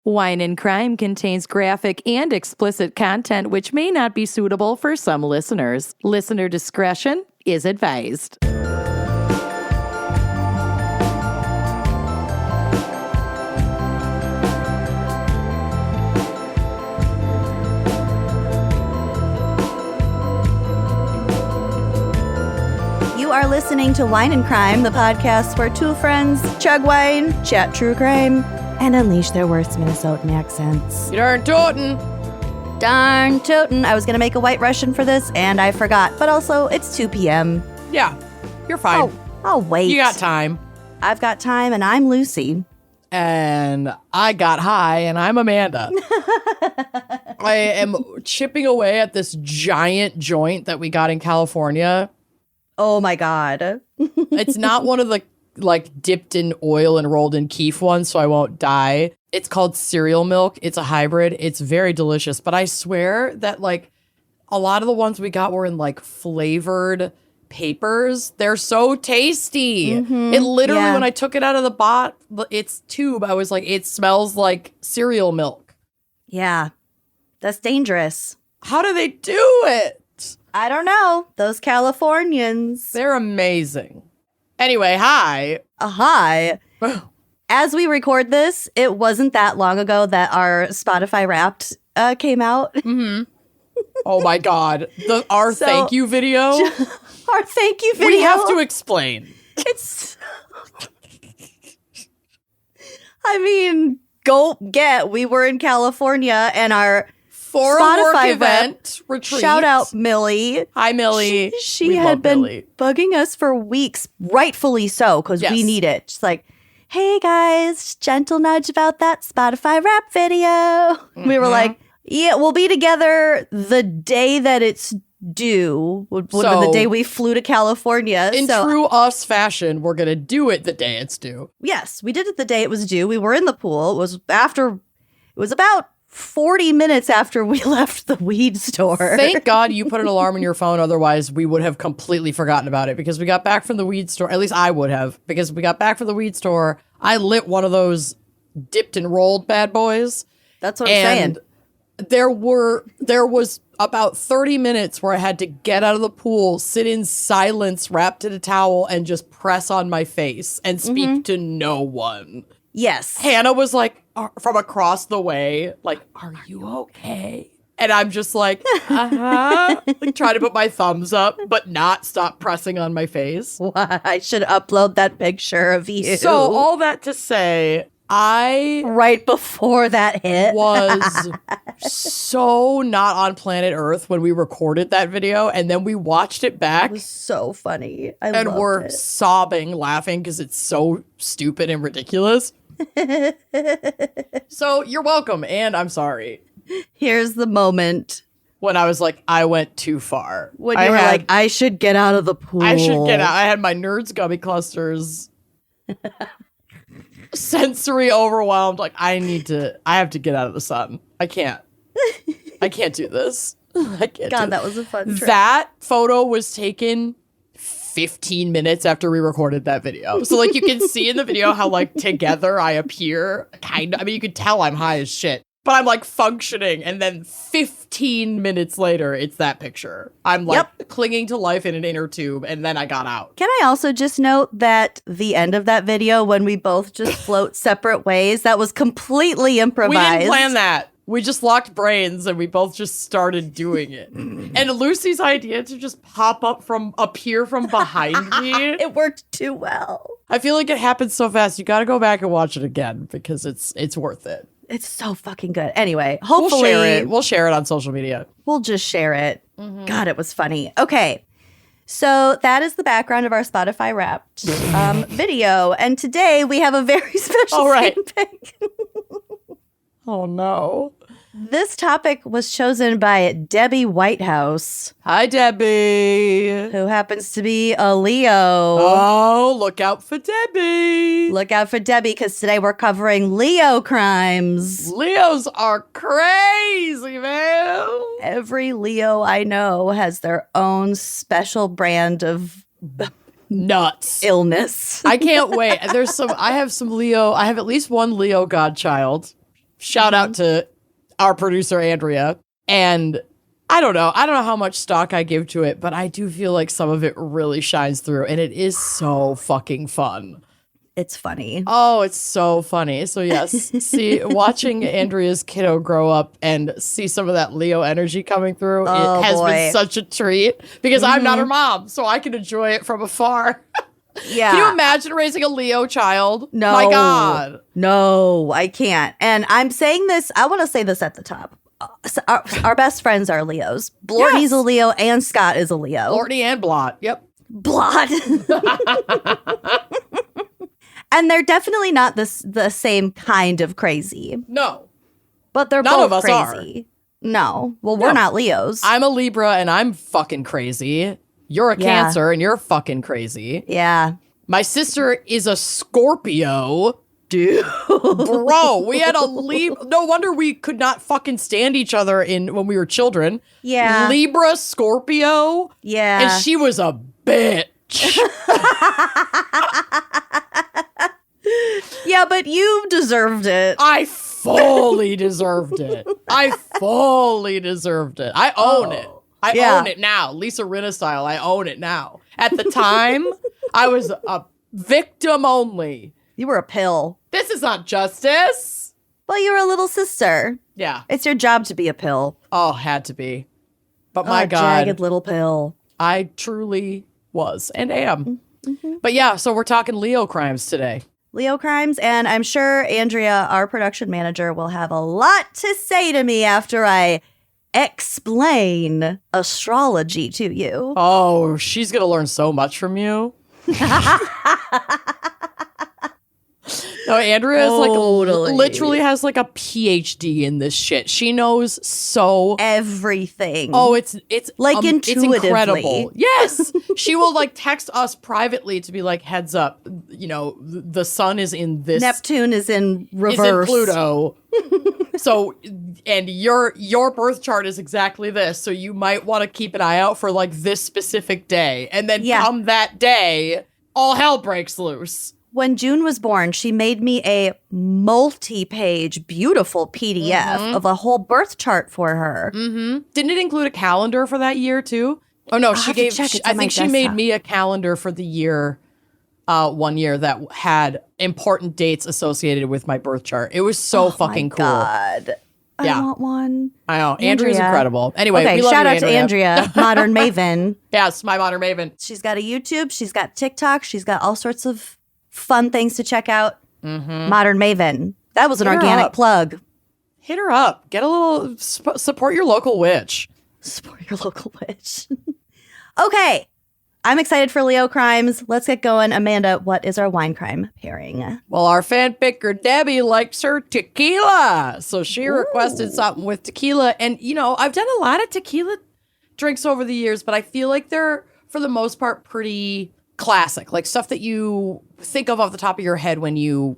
Wine and Crime contains graphic and explicit content which may not be suitable for some listeners. Listener discretion is advised. You are listening to Wine and Crime, the podcast where two friends chug wine, chat true crime, and unleash their worst Minnesotan accents. You darn tootin'. Darn tootin'. I was going to make a White Russian for this, and I forgot. But also, it's 2 p.m. Yeah, you're fine. I'll wait. You got time. I've got time, and I'm Lucy. And I got high, and I'm Amanda. I am chipping away at this giant joint that we got in California. Oh, my God. It's not one of the dipped in oil and rolled in keef ones, so I won't die. It's called cereal milk. It's a hybrid. It's very delicious. But I swear that a lot of the ones we got were in flavored papers. They're so tasty. Mm-hmm. It literally, when I took it out of its tube, I was like, it smells like cereal milk. Yeah, that's dangerous. How do they do it? I don't know. Those Californians. They're amazing. Anyway, hi. Hi. As we record this, it wasn't that long ago that our Spotify Wrapped came out. Mm-hmm. Oh my God. Our thank you video? Our thank you video. We have to explain. It's... I mean, go get. We were in California and our... For Spotify a work event retreat. Shout out Millie. Hi, Millie. She had been bugging us for weeks, rightfully so, because we need it. She's like, hey guys, gentle nudge about that Spotify rap video. Mm-hmm. We were like, yeah, we'll be together the day that it's due. Would have been the day we flew to California. In true us fashion, we're going to do it the day it's due. Yes, we did it the day it was due. We were in the pool. It was about 40 minutes after we left the weed store. Thank God you put an alarm on your phone. Otherwise, we would have completely forgotten about it because we got back from the weed store. At least I would have, because we got back from the weed store. I lit one of those dipped and rolled bad boys. That's what I'm saying. There was about 30 minutes where I had to get out of the pool, sit in silence, wrapped in a towel, and just press on my face and speak to no one. Yes. Hannah was from across the way, are you okay? And I'm just trying to put my thumbs up, but not stop pressing on my face. Why? I should upload that picture of you. So all that to say, right before that hit, was so not on planet Earth when we recorded that video, and then we watched it back. It was so funny. And we're sobbing, laughing because it's so stupid and ridiculous. So you're welcome, and I'm sorry. Here's the moment when I was like, I went too far. When you were like, I should get out of the pool. I should get out. I had my nerds gummy clusters. Sensory overwhelmed. I have to get out of the sun. I can't do this. I can't. God, that was a fun trip. That photo was taken 15 minutes after we recorded that video. So you can see in the video how together I appear. You could tell I'm high as shit. But I'm functioning, and then 15 minutes later, it's that picture. I'm clinging to life in an inner tube, and then I got out. Can I also just note that the end of that video, when we both just float separate ways, that was completely improvised. We didn't plan that. We just locked brains, and we both just started doing it. And Lucy's idea to just appear from behind me. It worked too well. I feel like it happened so fast. You got to go back and watch it again, because it's worth it. It's so fucking good. Anyway, hopefully... We'll share it on social media. We'll just share it. Mm-hmm. God, it was funny. Okay, so that is the background of our Spotify Wrapped video. And today we have a very special pick. Oh, no. This topic was chosen by Debbie Whitehouse. Hi, Debbie. Who happens to be a Leo. Oh, look out for Debbie. Look out for Debbie, because today we're covering Leo crimes. Leos are crazy, man. Every Leo I know has their own special brand of nuts illness. I can't wait. I have at least one Leo godchild. Shout out to our producer, Andrea. And I don't know how much stock I give to it, but I do feel like some of it really shines through, and it is so fucking fun. It's funny. Oh, it's so funny. So yes, watching Andrea's kiddo grow up and see some of that Leo energy coming through, it has been such a treat because I'm not her mom, so I can enjoy it from afar. Yeah. Can you imagine raising a Leo child? No. My God. No, I can't. And I'm saying this, I want to say this at the top. Our best friends are Leos. Blortney's a Leo and Scott is a Leo. Blortney and Blot. Yep. Blot. And they're definitely not the same kind of crazy. No. But they're None both of us crazy. No. Well, we're not Leos. I'm a Libra and I'm fucking crazy. You're a Cancer and you're fucking crazy. Yeah. My sister is a Scorpio. Dude. Bro, we had a Libra. No wonder we could not fucking stand each other when we were children. Yeah. Libra, Scorpio. Yeah. And she was a bitch. Yeah, but you deserved it. I fully deserved it. I fully deserved it. I own it. I own it now. Lisa Rinna style. I own it now. At the time, I was a victim only. You were a pill. This is not justice. Well, you were a little sister. Yeah. It's your job to be a pill. Oh, had to be. But my God. Jagged little pill. I truly was and am. Mm-hmm. But yeah, so we're talking Leo crimes today. Leo crimes, and I'm sure Andrea, our production manager, will have a lot to say to me after I explain astrology to you. Oh, she's going to learn so much from you. No, Andrea is literally has like a PhD in this shit. She knows so everything. Oh, it's like intuitively. It's incredible. Yes, she will like text us privately to be like, heads up, you know, the sun is in this. Neptune is in reverse. Is in Pluto. So, and your birth chart is exactly this. So you might want to keep an eye out for like this specific day, and then come that day, all hell breaks loose. When June was born, she made me a multi-page, beautiful PDF of a whole birth chart for her. Mm-hmm. Didn't it include a calendar for that year too? Oh no, I think she made me a calendar for the year, 1 year that had important dates associated with my birth chart. It was so fucking cool. God. Yeah. I want one. I know. Andrea's incredible. Anyway, okay, we love shout you, out to Andrea, modern maven. Yes, my modern maven. She's got a YouTube. She's got TikTok. She's got all sorts of fun things to check out. Mm-hmm. Modern maven. That was an organic plug. Hit her up. Get a little support your local witch. Support your local witch. Okay. I'm excited for Leo crimes. Let's get going. Amanda, what is our wine crime pairing? Well, our fan picker, Debbie, likes her tequila. So she requested something with tequila. And, you know, I've done a lot of tequila drinks over the years, but I feel like they're, for the most part, pretty classic. Like stuff that you think of off the top of your head when you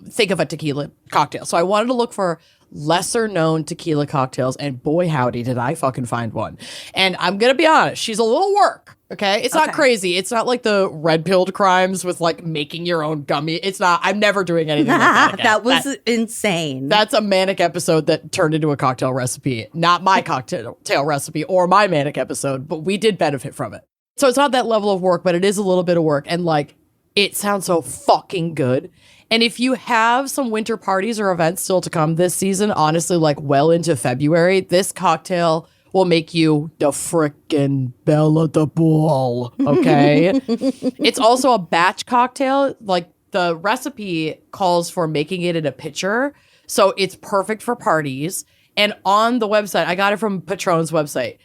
think of a tequila cocktail. So I wanted to look for lesser known tequila cocktails, and boy howdy did I fucking find one. And I'm gonna be honest, she's a little work. Okay, it's not crazy. It's not like the red pilled crimes with like making your own gummy. It's not. I'm never doing anything like that again. That was insane. That's a manic episode that turned into a cocktail recipe. Not my cocktail recipe or my manic episode, but we did benefit from it. So it's not that level of work, but it is a little bit of work, and like it sounds so fucking good. And if you have some winter parties or events still to come this season, honestly, like well into February, this cocktail will make you the frickin' belle of the ball, okay? It's also a batch cocktail. Like the recipe calls for making it in a pitcher, so it's perfect for parties. And on the website, I got it from Patron's website,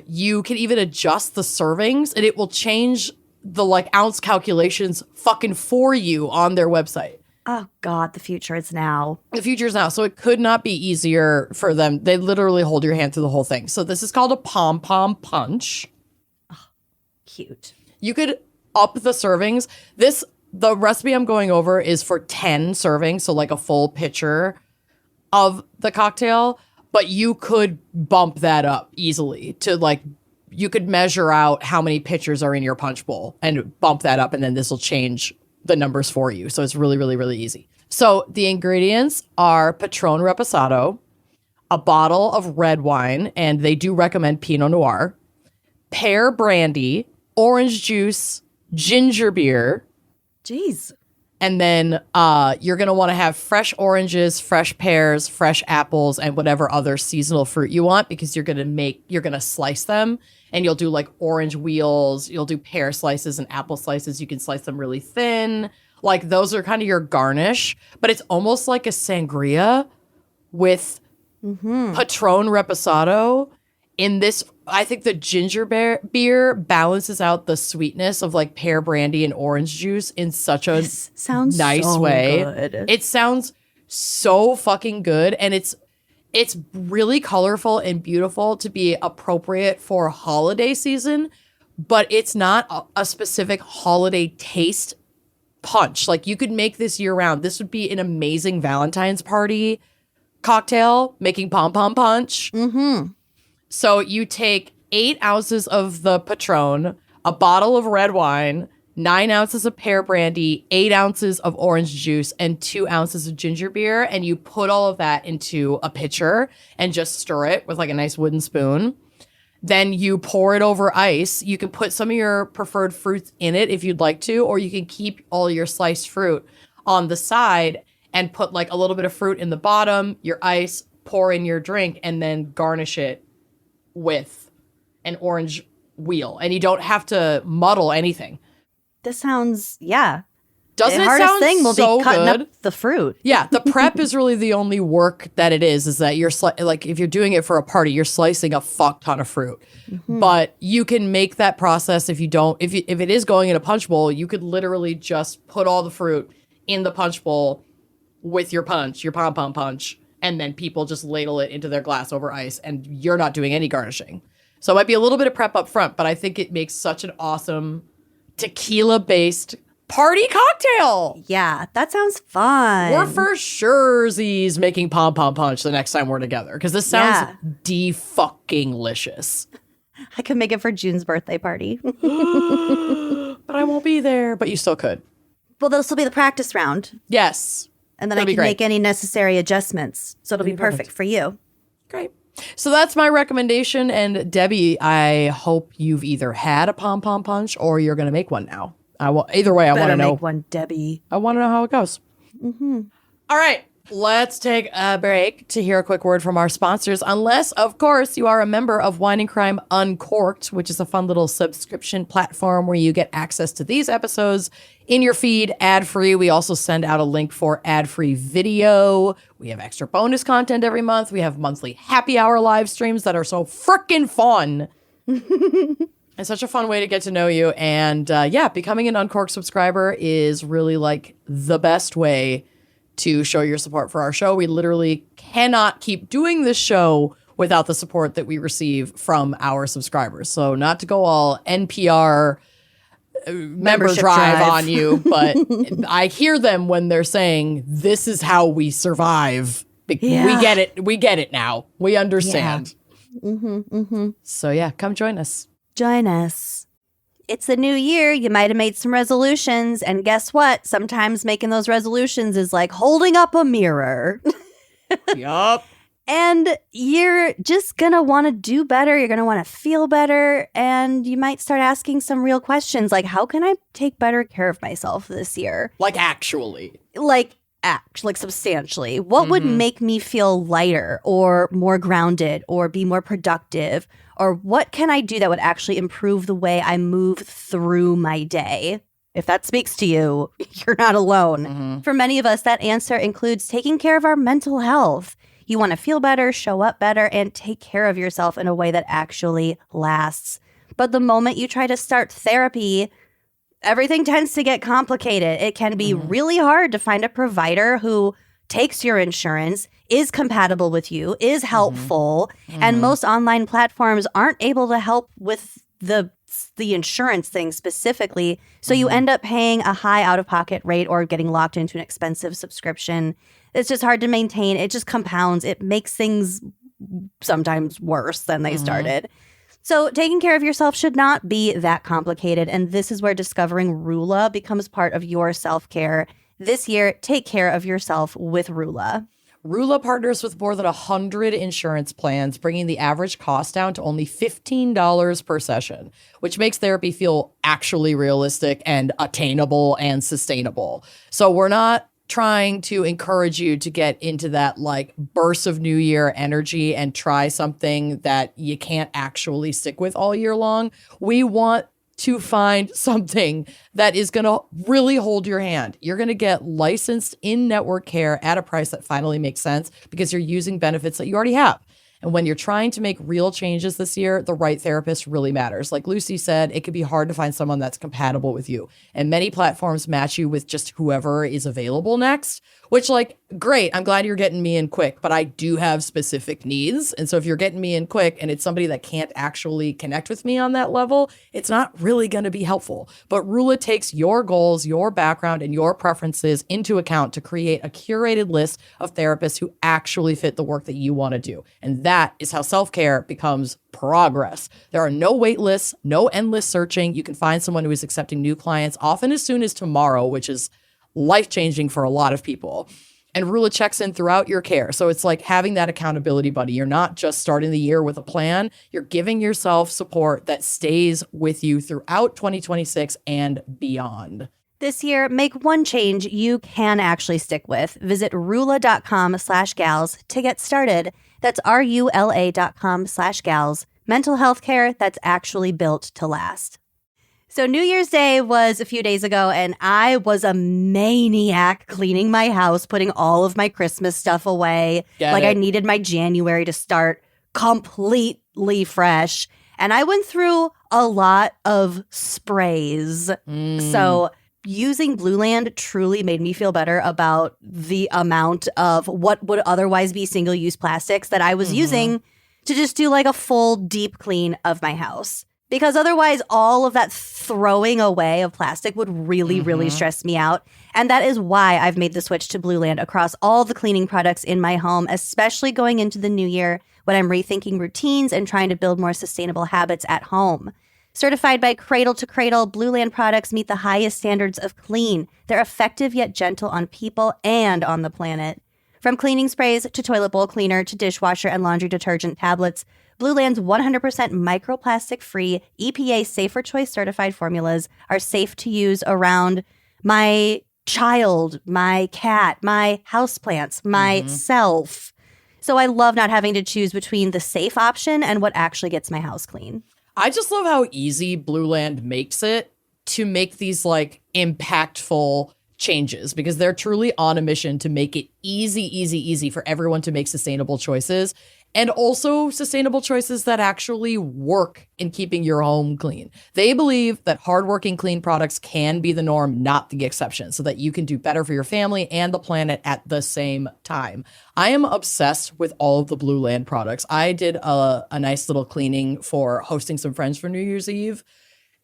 you can even adjust the servings, and it will change the like ounce calculations fucking for you on their website. Oh God, the future is now. The future is now. So it could not be easier for them. They literally hold your hand through the whole thing. So this is called a Pom Pom Punch. Oh, cute. You could up the servings. The recipe I'm going over is for 10 servings. So like a full pitcher of the cocktail, but you could bump that up easily to like, you could measure out how many pitchers are in your punch bowl and bump that up, and then this will change the numbers for you. So it's really, really, really easy. So the ingredients are Patron Reposado, a bottle of red wine, and they do recommend Pinot Noir, pear brandy, orange juice, ginger beer. Jeez. And then you're going to want to have fresh oranges, fresh pears, fresh apples, and whatever other seasonal fruit you want, because you're going to slice them, and you'll do like orange wheels. You'll do pear slices and apple slices. You can slice them really thin. Like those are kind of your garnish, but it's almost like a sangria with Patron Reposado. In this, I think the ginger beer balances out the sweetness of like pear brandy and orange juice in such a nice way. Good. It sounds so fucking good, and it's really colorful and beautiful to be appropriate for holiday season, but it's not a specific holiday taste punch. Like you could make this year round. This would be an amazing Valentine's party cocktail, making Pom Pom Punch. So you take 8 ounces of the Patron, a bottle of red wine, 9 ounces of pear brandy, 8 ounces of orange juice, and 2 ounces of ginger beer. And you put all of that into a pitcher and just stir it with like a nice wooden spoon. Then you pour it over ice. You can put some of your preferred fruits in it if you'd like to, or you can keep all your sliced fruit on the side and put like a little bit of fruit in the bottom, your ice, pour in your drink, and then garnish it with an orange wheel. And you don't have to muddle anything. This sounds, yeah. Doesn't the it hardest sound thing will so be cutting good? up the fruit. Yeah, the prep is really the only work that it is that you're like if you're doing it for a party, you're slicing a fuck ton of fruit. But you can make that process if it is going in a punch bowl, you could literally just put all the fruit in the punch bowl with your Pom Pom Punch, and then people just ladle it into their glass over ice, and you're not doing any garnishing. So it might be a little bit of prep up front, but I think it makes such an awesome tequila-based party cocktail. Yeah, that sounds fun. We're for surezies making Pom Pom Punch the next time we're together, because this sounds de-fucking-licious. I could make it for June's birthday party. But I won't be there. But you still could. Well, this will be the practice round. Yes. And then That'll I be can great. make any necessary adjustments. So it'll be perfect for you. Great. So that's my recommendation. And Debbie, I hope you've either had a Pom Pom Punch or you're going to make one now. Either way, I want to know. Make one, Debbie. I want to know how it goes. All right. Let's take a break to hear a quick word from our sponsors. Unless, of course, you are a member of Wine and Crime Uncorked, which is a fun little subscription platform where you get access to these episodes in your feed ad-free. We also send out a link for ad-free video. We have extra bonus content every month. We have monthly happy hour live streams that are so freaking fun. It's such a fun way to get to know you. And becoming an Uncorked subscriber is really like the best way to show your support for our show. We literally cannot keep doing this show without the support that we receive from our subscribers. So not to go all NPR member drive on you, but I hear them when they're saying, this is how we survive. Yeah. We get it now. We understand. Yeah. So come join us. Join us. It's the new year. You might have made some resolutions. And guess what? Sometimes making those resolutions is like holding up a mirror. Yup. And you're just going to want to do better. You're going to want to feel better. And you might start asking some real questions like, how can I take better care of myself this year? Like actually. Like substantially. What would make me feel lighter or more grounded or be more productive? Or what can I do that would actually improve the way I move through my day? If that speaks to you, you're not alone. For many of us, that answer includes taking care of our mental health. You want to feel better, show up better, and take care of yourself in a way that actually lasts. But the moment you try to start therapy, everything tends to get complicated. It can be really hard to find a provider who takes your insurance, is compatible with you, is helpful, and most online platforms aren't able to help with the insurance thing specifically. So you end up paying a high out-of-pocket rate or getting locked into an expensive subscription. It's just hard to maintain. It just compounds. It makes things sometimes worse than they started. So taking care of yourself should not be that complicated. And this is where discovering Rula becomes part of your self-care. This year, take care of yourself with Rula. Rula partners with more than 100 insurance plans, bringing the average cost down to only $15 per session, which makes therapy feel actually realistic and attainable and sustainable. So we're not trying to encourage you to get into that like burst of new year energy and try something that you can't actually stick with all year long. We want to find something that is going to really hold your hand. You're going to get licensed in-network care at a price that finally makes sense because you're using benefits that you already have. And when you're trying to make real changes this year, the right therapist really matters. Like Lucy said, it can be hard to find someone that's compatible with you. And many platforms match you with just whoever is available next, which like, great, I'm glad you're getting me in quick, but I do have specific needs. And so if you're getting me in quick and it's somebody that can't actually connect with me on that level, it's not really going to be helpful. But Rula takes your goals, your background, and your preferences into account to create a curated list of therapists who actually fit the work that you want to do. And that is how self-care becomes progress. There are no wait lists, no endless searching. You can find someone who is accepting new clients often as soon as tomorrow, which is life-changing for a lot of people. And Rula checks in throughout your care. So it's like having that accountability buddy. You're not just starting the year with a plan. You're giving yourself support that stays with you throughout 2026 and beyond. This year, make one change you can actually stick with. Visit rula.com/gals to get started. That's RULA.com/gals. Mental health care that's actually built to last. So New Year's Day was a few days ago, and I was a maniac cleaning my house, putting all of my Christmas stuff away. I needed my January to start completely fresh. And I went through a lot of sprays. So using Blueland truly made me feel better about the amount of what would otherwise be single-use plastics that I was using to just do like a full deep clean of my house. Because otherwise, all of that throwing away of plastic would really, really stress me out. And that is why I've made the switch to Blueland across all the cleaning products in my home, especially going into the new year when I'm rethinking routines and trying to build more sustainable habits at home. Certified by Cradle to Cradle, Blueland products meet the highest standards of clean. They're effective yet gentle on people and on the planet. From cleaning sprays to toilet bowl cleaner to dishwasher and laundry detergent tablets, Blueland's 100% microplastic-free, EPA Safer Choice certified formulas are safe to use around my child, my cat, my houseplants, myself. So I love not having to choose between the safe option and what actually gets my house clean. I just love how easy Blueland makes it to make these like impactful changes because they're truly on a mission to make it easy for everyone to make sustainable choices and also sustainable choices that actually work in keeping your home clean. They believe that hardworking clean products can be the norm, not the exception, so that you can do better for your family and the planet at the same time. I am obsessed with all of the Blueland products. I did a nice little cleaning for hosting some friends for New Year's Eve,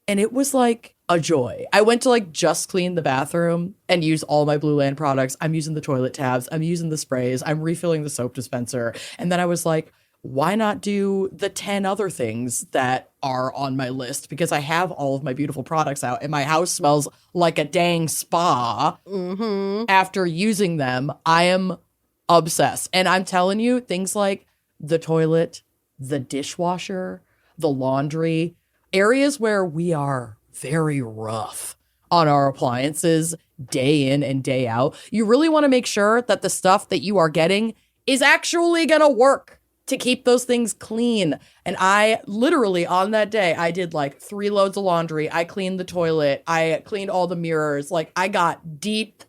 and it was like a joy. I went to like just clean the bathroom and use all my Blueland products. I'm using the toilet tabs. I'm using the sprays. I'm refilling the soap dispenser. And then I was like, why not do the 10 other things that are on my list? Because I have all of my beautiful products out and my house smells like a dang spa. After using them, I am obsessed. And I'm telling you, things like the toilet, the dishwasher, the laundry, areas where we are very rough on our appliances day in and day out. You really want to make sure that the stuff that you are getting is actually going to work to keep those things clean. And I literally on that day, I did like 3 loads of laundry. I cleaned the toilet. I cleaned all the mirrors. Like I got deep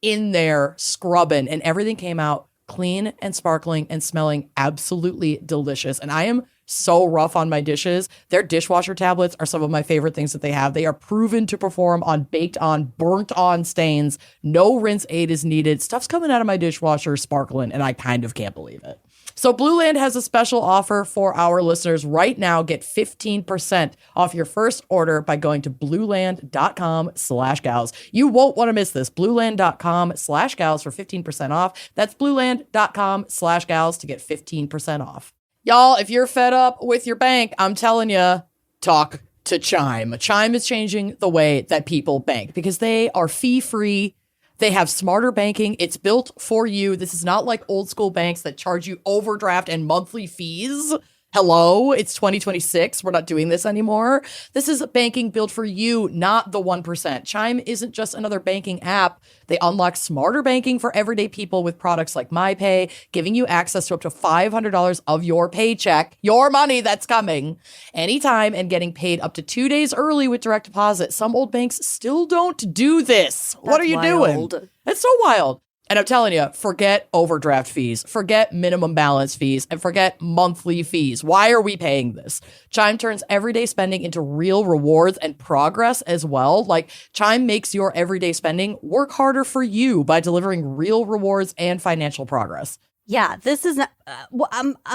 in there scrubbing and everything came out clean and sparkling and smelling absolutely delicious. And I am so rough on my dishes. Their dishwasher tablets are some of my favorite things that they have. They are proven to perform on baked on, burnt on stains. No rinse aid is needed. Stuff's coming out of my dishwasher sparkling, and I kind of can't believe it. So Blueland has a special offer for our listeners right now. Get 15% off your first order by going to blueland.com/gals. You won't want to miss this. Blueland.com/gals for 15% off. That's blueland.com/gals to get 15% off. Y'all, if you're fed up with your bank, I'm telling you, talk to Chime. Chime is changing the way that people bank because they are fee-free. They have smarter banking. It's built for you. This is not like old school banks that charge you overdraft and monthly fees. Hello, it's 2026. We're not doing this anymore. This is banking built for you, not the 1%. Chime isn't just another banking app. They unlock smarter banking for everyday people with products like MyPay, giving you access to up to $500 of your paycheck, your money that's coming, anytime, and getting paid up to 2 days early with direct deposit. Some old banks still don't do this. What are you doing? It's so wild. And I'm telling you, forget overdraft fees, forget minimum balance fees, and forget monthly fees. Why are we paying this? Chime turns everyday spending into real rewards and progress as well. Like, Chime makes your everyday spending work harder for you by delivering real rewards and financial progress. Yeah, this is not,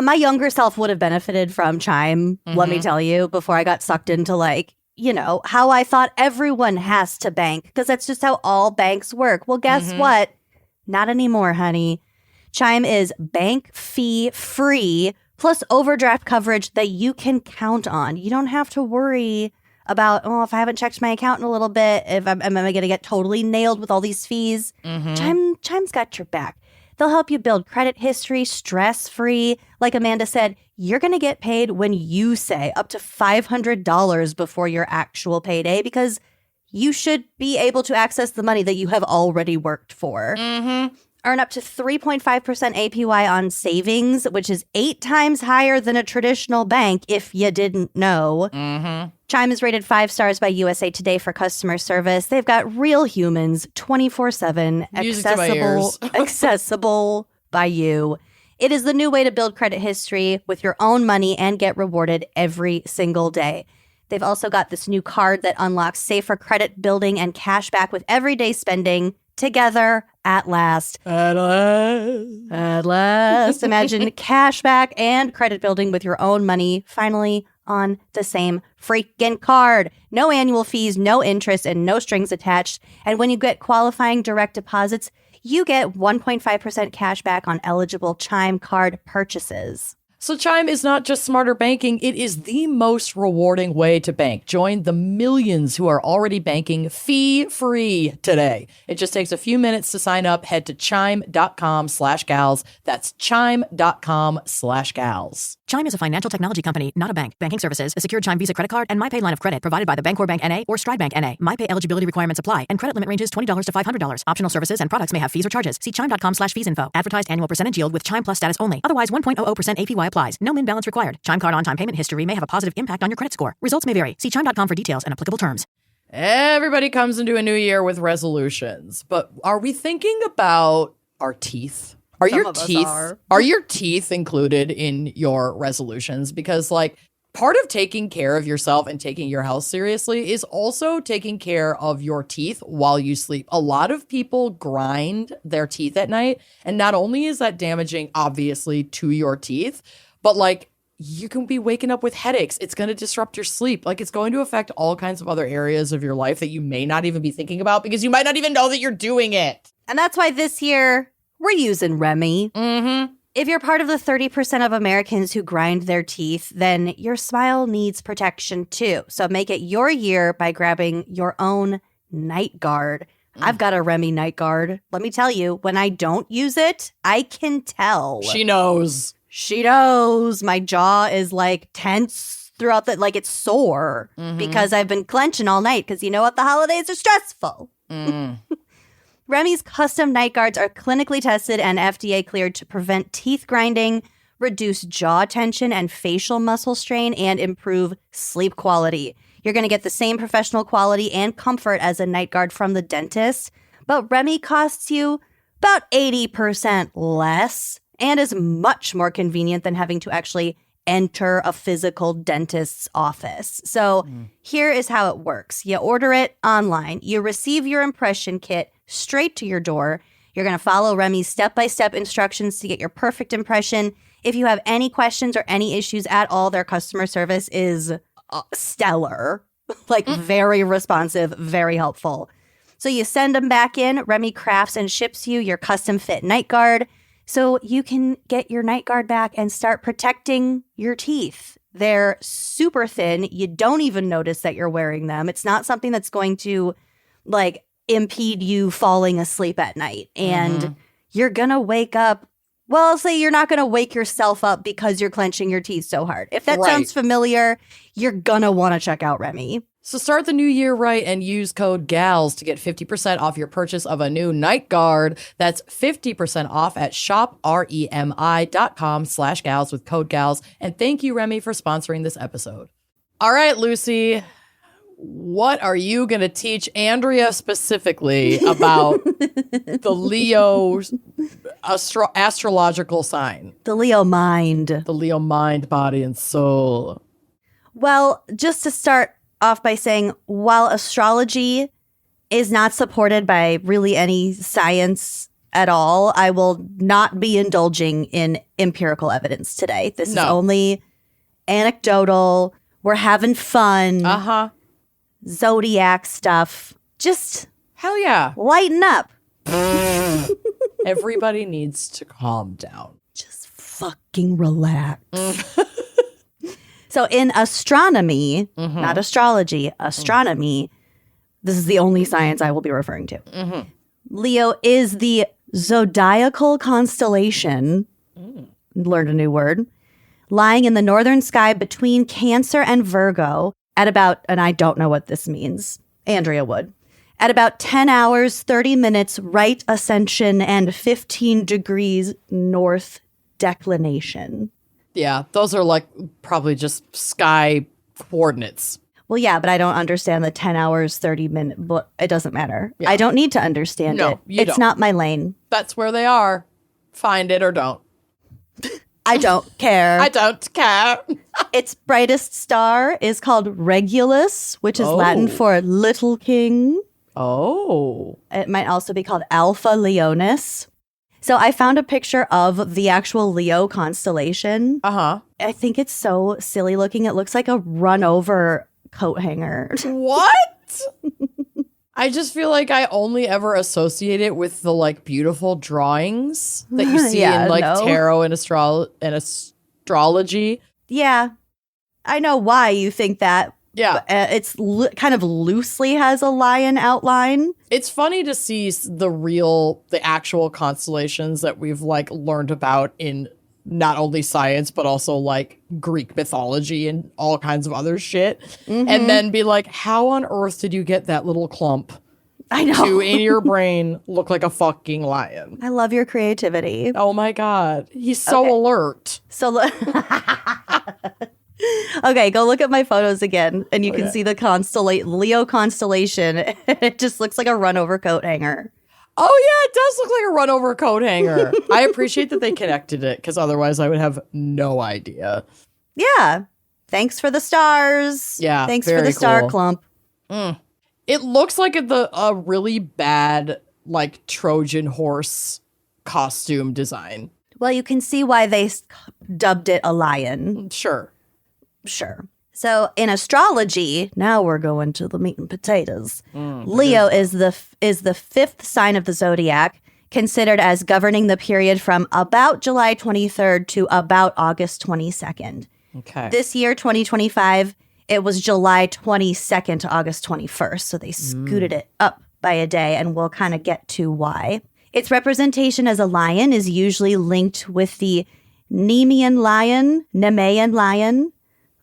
my younger self would have benefited from Chime, let me tell you, before I got sucked into like, you know, how I thought everyone has to bank, because that's just how all banks work. Well, guess what? Not anymore, honey. Chime is bank fee free plus overdraft coverage that you can count on. You don't have to worry about, oh, if I haven't checked my account in a little bit, if am I going to get totally nailed with all these fees? Chime's got your back. They'll help you build credit history stress-free. Like Amanda said, you're going to get paid when you say up to $500 before your actual payday, because you should be able to access the money that you have already worked for. Earn up to 3.5% APY on savings, which is 8 times higher than a traditional bank, if you didn't know. Chime is rated 5 stars by USA Today for customer service. They've got real humans, 24/7, accessible by you. It is the new way to build credit history with your own money and get rewarded every single day. They've also got this new card that unlocks safer credit building and cash back with everyday spending together at last. At last. Imagine cash back and credit building with your own money finally on the same freaking card. No annual fees, no interest, and no strings attached. And when you get qualifying direct deposits, you get 1.5% cash back on eligible Chime card purchases. So Chime is not just smarter banking, it is the most rewarding way to bank. Join the millions who are already banking fee-free today. It just takes a few minutes to sign up. Head to chime.com/gals. That's chime.com/gals. Chime is a financial technology company, not a bank. Banking services, a secured Chime Visa credit card, and MyPay line of credit provided by the Bancorp Bank N.A. or Stride Bank N.A. MyPay eligibility requirements apply, and credit limit ranges $20 to $500. Optional services and products may have fees or charges. See chime.com/fees info. Advertised annual percentage yield with Chime Plus status only. Otherwise, 1.00% APY applies. No min balance required. Chime card on-time payment history may have a positive impact on your credit score. Results may vary. See chime.com for details and applicable terms. Everybody comes into a new year with resolutions, but are we thinking about our teeth? Are your teeth included in your resolutions? Because like part of taking care of yourself and taking your health seriously is also taking care of your teeth while you sleep. A lot of people grind their teeth at night, and not only is that damaging obviously to your teeth, but like you can be waking up with headaches. It's going to disrupt your sleep. Like it's going to affect all kinds of other areas of your life that you may not even be thinking about because you might not even know that you're doing it. And that's why this year we're using Remy. If you're part of the 30% of Americans who grind their teeth, then your smile needs protection too. So make it your year by grabbing your own night guard. I've got a Remy night guard. Let me tell you, when I don't use it, I can tell. She knows. My jaw is like tense throughout the, like it's sore because I've been clenching all night because you know what? The holidays are stressful. Remy's custom night guards are clinically tested and FDA cleared to prevent teeth grinding, reduce jaw tension and facial muscle strain, and improve sleep quality. You're going to get the same professional quality and comfort as a night guard from the dentist, but Remy costs you about 80% less and is much more convenient than having to actually enter a physical dentist's office. So here is how it works. You order it online. You receive your impression kit straight to your door. You're going to follow Remy's step-by-step instructions to get your perfect impression. If you have any questions or any issues at all, their customer service is stellar, like very responsive, very helpful. So you send them back in. Remy crafts and ships you your custom fit night guard so you can get your night guard back and start protecting your teeth. They're super thin. You don't even notice that you're wearing them. It's not something that's going to like impede you falling asleep at night. And you're going to wake up. Well, I'll say you're not going to wake yourself up because you're clenching your teeth so hard. If that sounds familiar, you're going to want to check out Remy. So start the new year right and use code GALS to get 50% off your purchase of a new night guard. That's 50% off at shopremi.com/gals with code GALS. And thank you, Remy, for sponsoring this episode. All right, Lucy, what are you going to teach Andrea specifically about the Leo astrological sign? The Leo mind. The Leo mind, body, and soul. Well, just to start off by saying, while astrology is not supported by really any science at all, I will not be indulging in empirical evidence today. This is only anecdotal. We're having fun. Zodiac stuff. Just hell yeah. Lighten up. Everybody needs to calm down. Just fucking relax. So in astronomy, not astrology, astronomy, this is the only science I will be referring to. Leo is the zodiacal constellation, learned a new word, lying in the northern sky between Cancer and Virgo at about, and I don't know what this means, Andrea would, at about 10 hours, 30 minutes right ascension and 15 degrees north declination. Yeah, those are like probably just sky coordinates. Well, yeah, but I don't understand the 10 hours, 30 minutes, but it doesn't matter. Yeah. I don't need to understand it. It's not my lane. That's where they are. Find it or don't. I don't care. I don't care. Its brightest star is called Regulus, which is Latin for little king. Oh. It might also be called Alpha Leonis. So I found a picture of the actual Leo constellation. I think it's so silly looking. It looks like a run over coat hanger. What? I just feel like I only ever associate it with the like beautiful drawings that you see in like tarot and astrology. Yeah. I know why you think that. Yeah. It's kind of loosely has a lion outline. It's funny to see the actual constellations that we've like learned about in not only science, but also like Greek mythology and all kinds of other shit. And then be like, how on earth did you get that little clump to in your brain look like a fucking lion? I love your creativity. Oh my God. He's so alert. So okay, go look at my photos again, and you can see the Leo constellation. It just looks like a run-over coat hanger. Oh, yeah, it does look like a run-over coat hanger. I appreciate that they connected it, because otherwise I would have no idea. Yeah. Thanks for the stars. Yeah, thanks for the star clump. It looks like a really bad, like, Trojan horse costume design. Well, you can see why they dubbed it a lion. Sure. So in astrology, now we're going to the meat and potatoes. Leo is the fifth sign of the zodiac, considered as governing the period from about July 23rd to about August 22nd. Okay. This year, 2025, it was July 22nd to August 21st. So they scooted it up by a day, and we'll kind of get to why. Its representation as a lion is usually linked with the Nemean lion,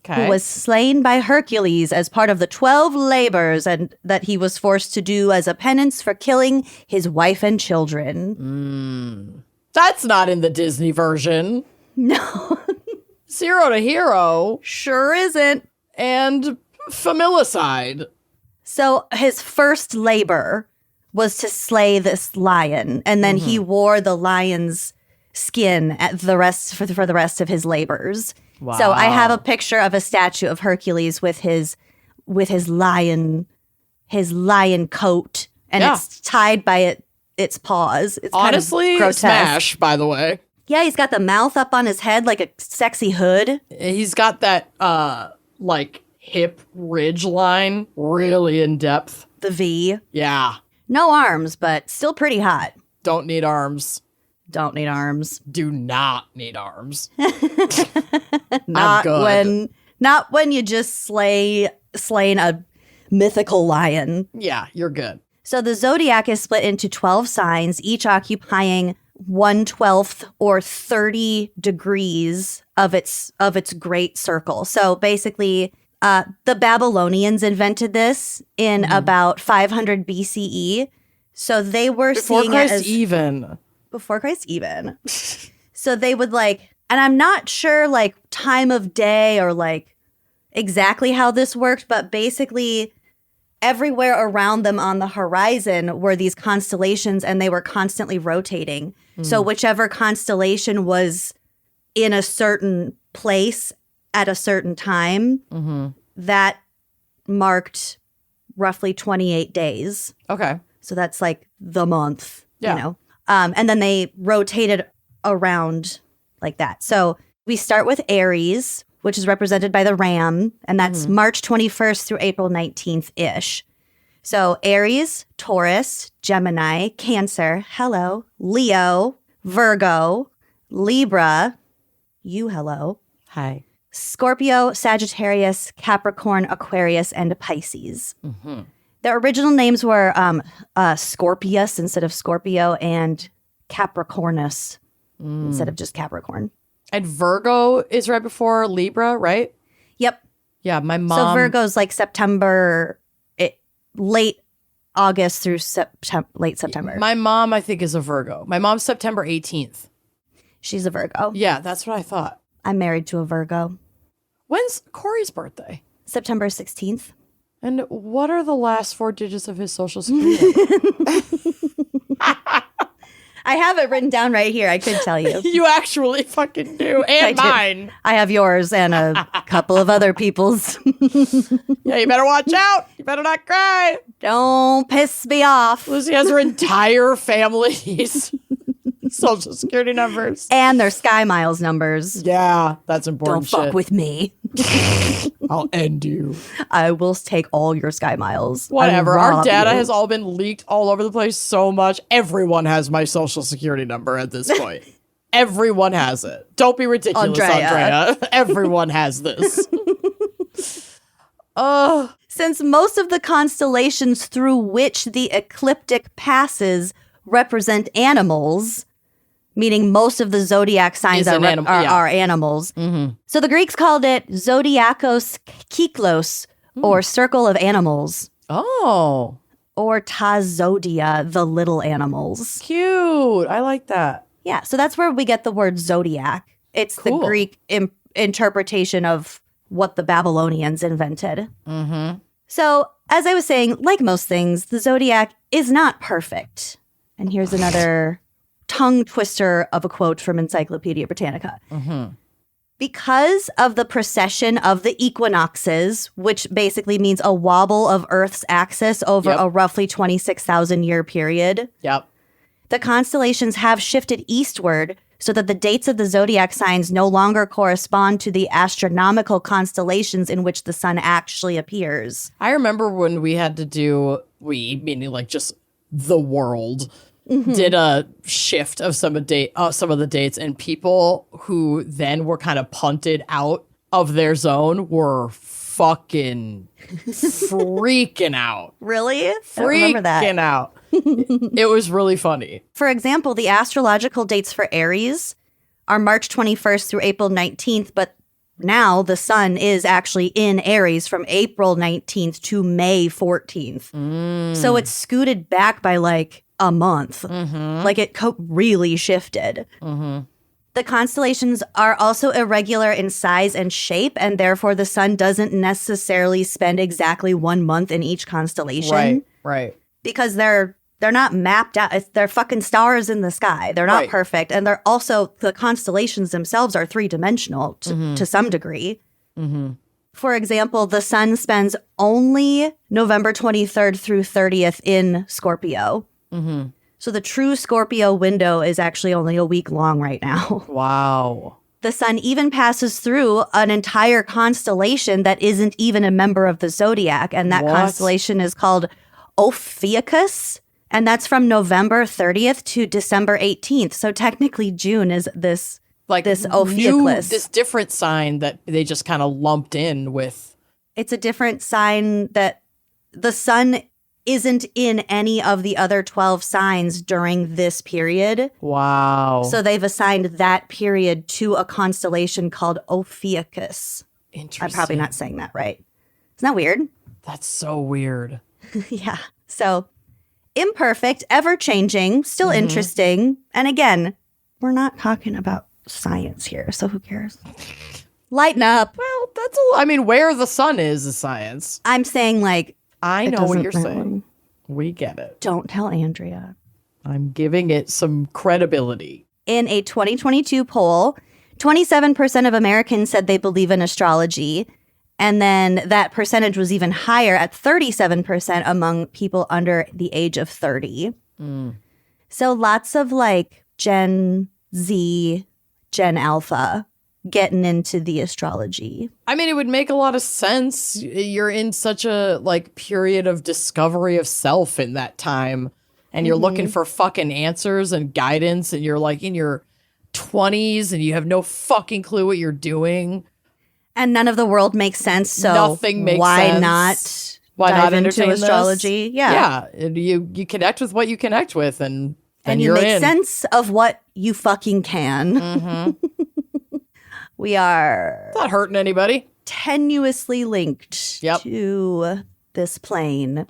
who was slain by Hercules as part of the 12 labors and that he was forced to do as a penance for killing his wife and children. That's not in the Disney version. No. Zero to Hero. Sure isn't. And familicide. So his first labor was to slay this lion, and then he wore the lion's skin for the rest of his labors. Wow. So I have a picture of a statue of Hercules with his lion coat, and it's tied by its paws. It's honestly kind of grotesque. Smash, by the way. Yeah, he's got the mouth up on his head like a sexy hood. He's got that like hip ridge line really in depth. The V. Yeah. No arms, but still pretty hot. Don't need arms. Don't need arms. Do not need arms. Not when you just slain a mythical lion. Yeah, you're good. So the zodiac is split into 12 signs, each occupying 1/12 or 30 degrees of its great circle. So basically, the Babylonians invented this in about 500 BCE. So they were Before seeing Christ it as even. before Christ even. So they would and I'm not sure time of day or exactly how this worked, but basically everywhere around them on the horizon were these constellations and they were constantly rotating. So whichever constellation was in a certain place at a certain time, that marked roughly 28 days. Okay. So that's the month, Yeah. you know. And then they rotated around like that. So we start with Aries, which is represented by the ram, and that's March 21st through April 19th-ish. So Aries, Taurus, Gemini, Cancer, hello, Leo, Virgo, Libra, you hello, Hi. Scorpio, Sagittarius, Capricorn, Aquarius, and Pisces. The original names were Scorpius instead of Scorpio and Capricornus instead of just Capricorn. And Virgo is right before Libra, right? Yep. Yeah, my mom. So Virgo's September, late August through late September. My mom, I think, is a Virgo. My mom's September 18th. She's a Virgo. Yeah, that's what I thought. I'm married to a Virgo. When's Corey's birthday? September 16th. And what are the last 4 digits of his social security number? I have it written down right here. I could tell you. You actually fucking do. And I do. mine. I have yours and a couple of other people's. Yeah, you better watch out. You better not cry. Don't piss me off. Lucy has her entire family's social security numbers. And their Sky Miles numbers. Yeah, that's important Don't fuck shit. with me. I'll end you. I will take all your Sky Miles. Whatever. I will Our rob data you. has all been leaked all over the place so much. Everyone has my social security number at this point. Everyone has it. Don't be ridiculous, Andrea. Everyone has this. Since most of the constellations through which the ecliptic passes represent animals, meaning most of the zodiac signs are animals. So the Greeks called it zodiakos kyklos, or circle of animals, Oh, or ta zodia, the little animals. cute. I like that. Yeah, so that's where we get the word zodiac. It's Cool. the Greek interpretation of what the Babylonians invented. So, as I was saying, like most things, the zodiac is not perfect. And here's another tongue twister of a quote from Encyclopedia Britannica. Because of the precession of the equinoxes, which basically means a wobble of Earth's axis over a roughly 26,000 year period, Yep. the constellations have shifted eastward so that the dates of the zodiac signs no longer correspond to the astronomical constellations in which the sun actually appears. I remember when we had to do, meaning just the world, did a shift of some of the dates, and people who then were kind of punted out of their zone were fucking freaking out. Really? I don't remember that. Freaking out. It was really funny. For example, the astrological dates for Aries are March 21st through April 19th, but now the sun is actually in Aries from April 19th to May 14th. So it's scooted back by a month. It really shifted. The constellations are also irregular in size and shape, and therefore the sun doesn't necessarily spend exactly 1 month in each constellation. Right. Because they're not mapped out. They're fucking stars in the sky. They're not perfect. And they're also, the constellations themselves are 3-dimensional to some degree. For example, the sun spends only November 23rd through 30th in Scorpio. So the true Scorpio window is actually only a week long right now. Wow. The sun even passes through an entire constellation that isn't even a member of the zodiac. And that constellation is called Ophiuchus. And that's from November 30th to December 18th. So technically June is this Ophiuchus. This different sign that they just kind of lumped in with. It's a different sign that the sun isn't in any of the other 12 signs during this period. Wow. So they've assigned that period to a constellation called Ophiuchus. Interesting. I'm probably not saying that right. Isn't that weird? That's so weird. Yeah. So imperfect, ever-changing, still interesting. And again, we're not talking about science here, so who cares? Lighten up. Well, where the sun is science. I'm saying, like, I it know what doesn't you're matter. saying. We get it. Don't tell Andrea. I'm giving it some credibility. In a 2022 poll, 27% of Americans said they believe in astrology. And then that percentage was even higher at 37% among people under the age of 30. So lots of like Gen Z, Gen Alpha getting into the astrology. I mean, it would make a lot of sense. You're in such a like period of discovery of self in that time. And you're looking for fucking answers and guidance. And you're like in your 20s and you have no fucking clue what you're doing. And none of the world makes sense. So Nothing makes why sense. not Why dive not into entertain astrology? This? Yeah. Yeah. And you connect with what you connect with and And you you're make in. sense of what you fucking can. We are It's not hurting anybody. tenuously linked Yep. to this plane.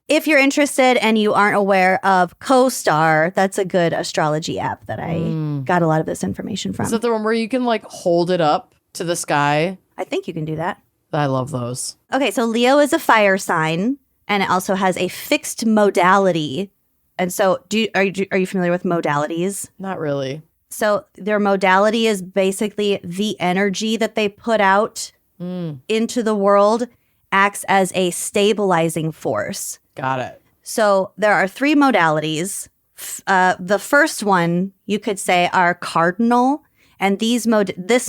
If you're interested and you aren't aware of CoStar, that's a good astrology app that I got a lot of this information from. Is that the one where you can like hold it up to the sky? I think you can do that. I love those. Okay, so Leo is a fire sign, and it also has a fixed modality. And so, are you familiar with modalities? Not really. So their modality is basically the energy that they put out into the world acts as a stabilizing force. Got it. So there are 3 modalities. The first one, you could say, are cardinal. And this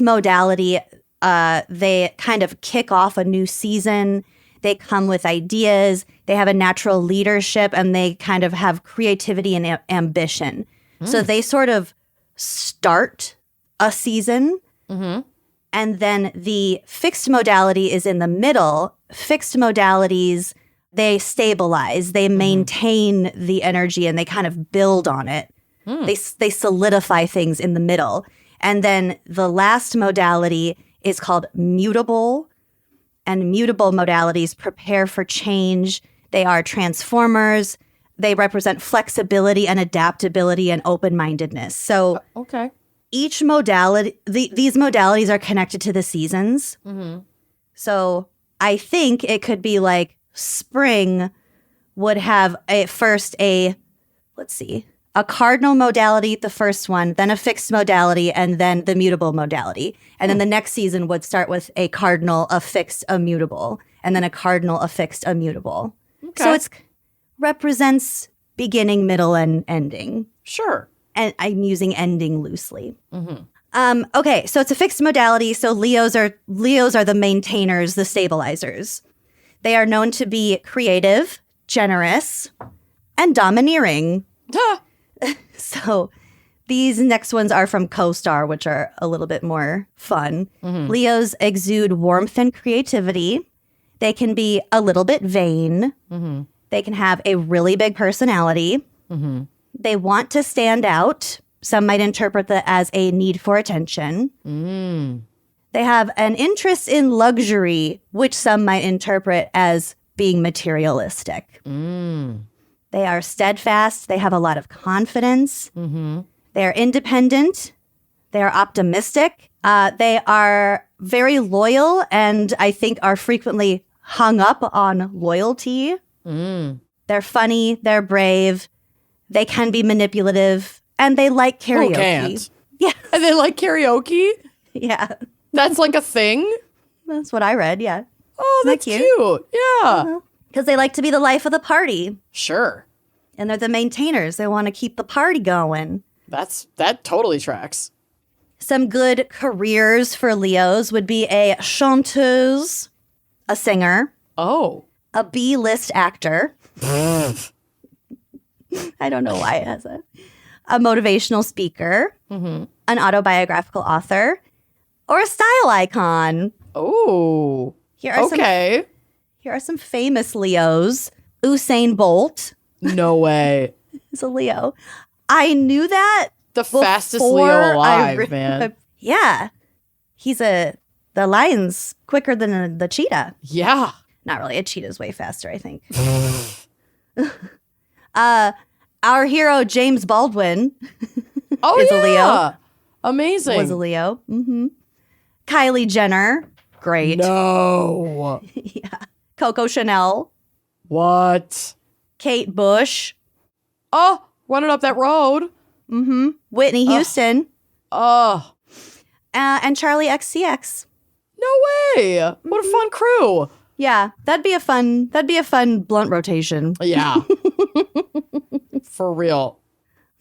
modality, they kind of kick off a new season. They come with ideas. They have a natural leadership, and they kind of have creativity and ambition. So they sort of start a season. And then the fixed modality is in the middle. Fixed modalities, they stabilize, they maintain the energy, and they kind of build on it. They solidify things in the middle. And then the last modality is called mutable. And mutable modalities prepare for change. They are transformers. They represent flexibility and adaptability and open-mindedness. So Okay. each modality, these modalities are connected to the seasons. So I think it could be like spring would have a cardinal modality, the first one, then a fixed modality, and then the mutable modality. And then the next season would start with a cardinal, a fixed, a mutable, and then a cardinal, a fixed, a mutable. Okay. So it represents beginning, middle, and ending. Sure. And I'm using ending loosely. Okay, so it's a fixed modality. So Leos are the maintainers, the stabilizers. They are known to be creative, generous, and domineering. Duh. So these next ones are from CoStar, which are a little bit more fun. Leos exude warmth and creativity. They can be a little bit vain. They can have a really big personality. They want to stand out. Some might interpret that as a need for attention. They have an interest in luxury, which some might interpret as being materialistic. They are steadfast. They have a lot of confidence. They are independent. They are optimistic. They are very loyal, and I think are frequently hung up on loyalty. They're funny. They're brave. They can be manipulative, and they like karaoke. Who can't? Yeah. And they like karaoke? Yeah. That's like a thing? That's what I read. Yeah. Oh, Isn't that that's cute. Yeah. Because they like to be the life of the party, Sure. and they're the maintainers. They want to keep the party going. That totally tracks. Some good careers for Leos would be a chanteuse, a singer, Oh. a B-list actor. I don't know why it has that. A motivational speaker, an autobiographical author, or a style icon. Oh. Here are Okay. some famous Leos. Usain Bolt No way. is a Leo. I knew that. The fastest before Leo alive, man. Yeah. The lion's quicker than the cheetah. Yeah. Not really. A cheetah's way faster, I think. Our hero, James Baldwin, is a Leo. Amazing. Was a Leo. Mm-hmm. Kylie Jenner. Great. No. Yeah. Coco Chanel. What? Kate Bush. Oh, running up that road. Mm-hmm. Whitney Houston. Oh. And Charlie XCX. No way. What a fun crew. Yeah, that'd be a fun blunt rotation. Yeah. For real.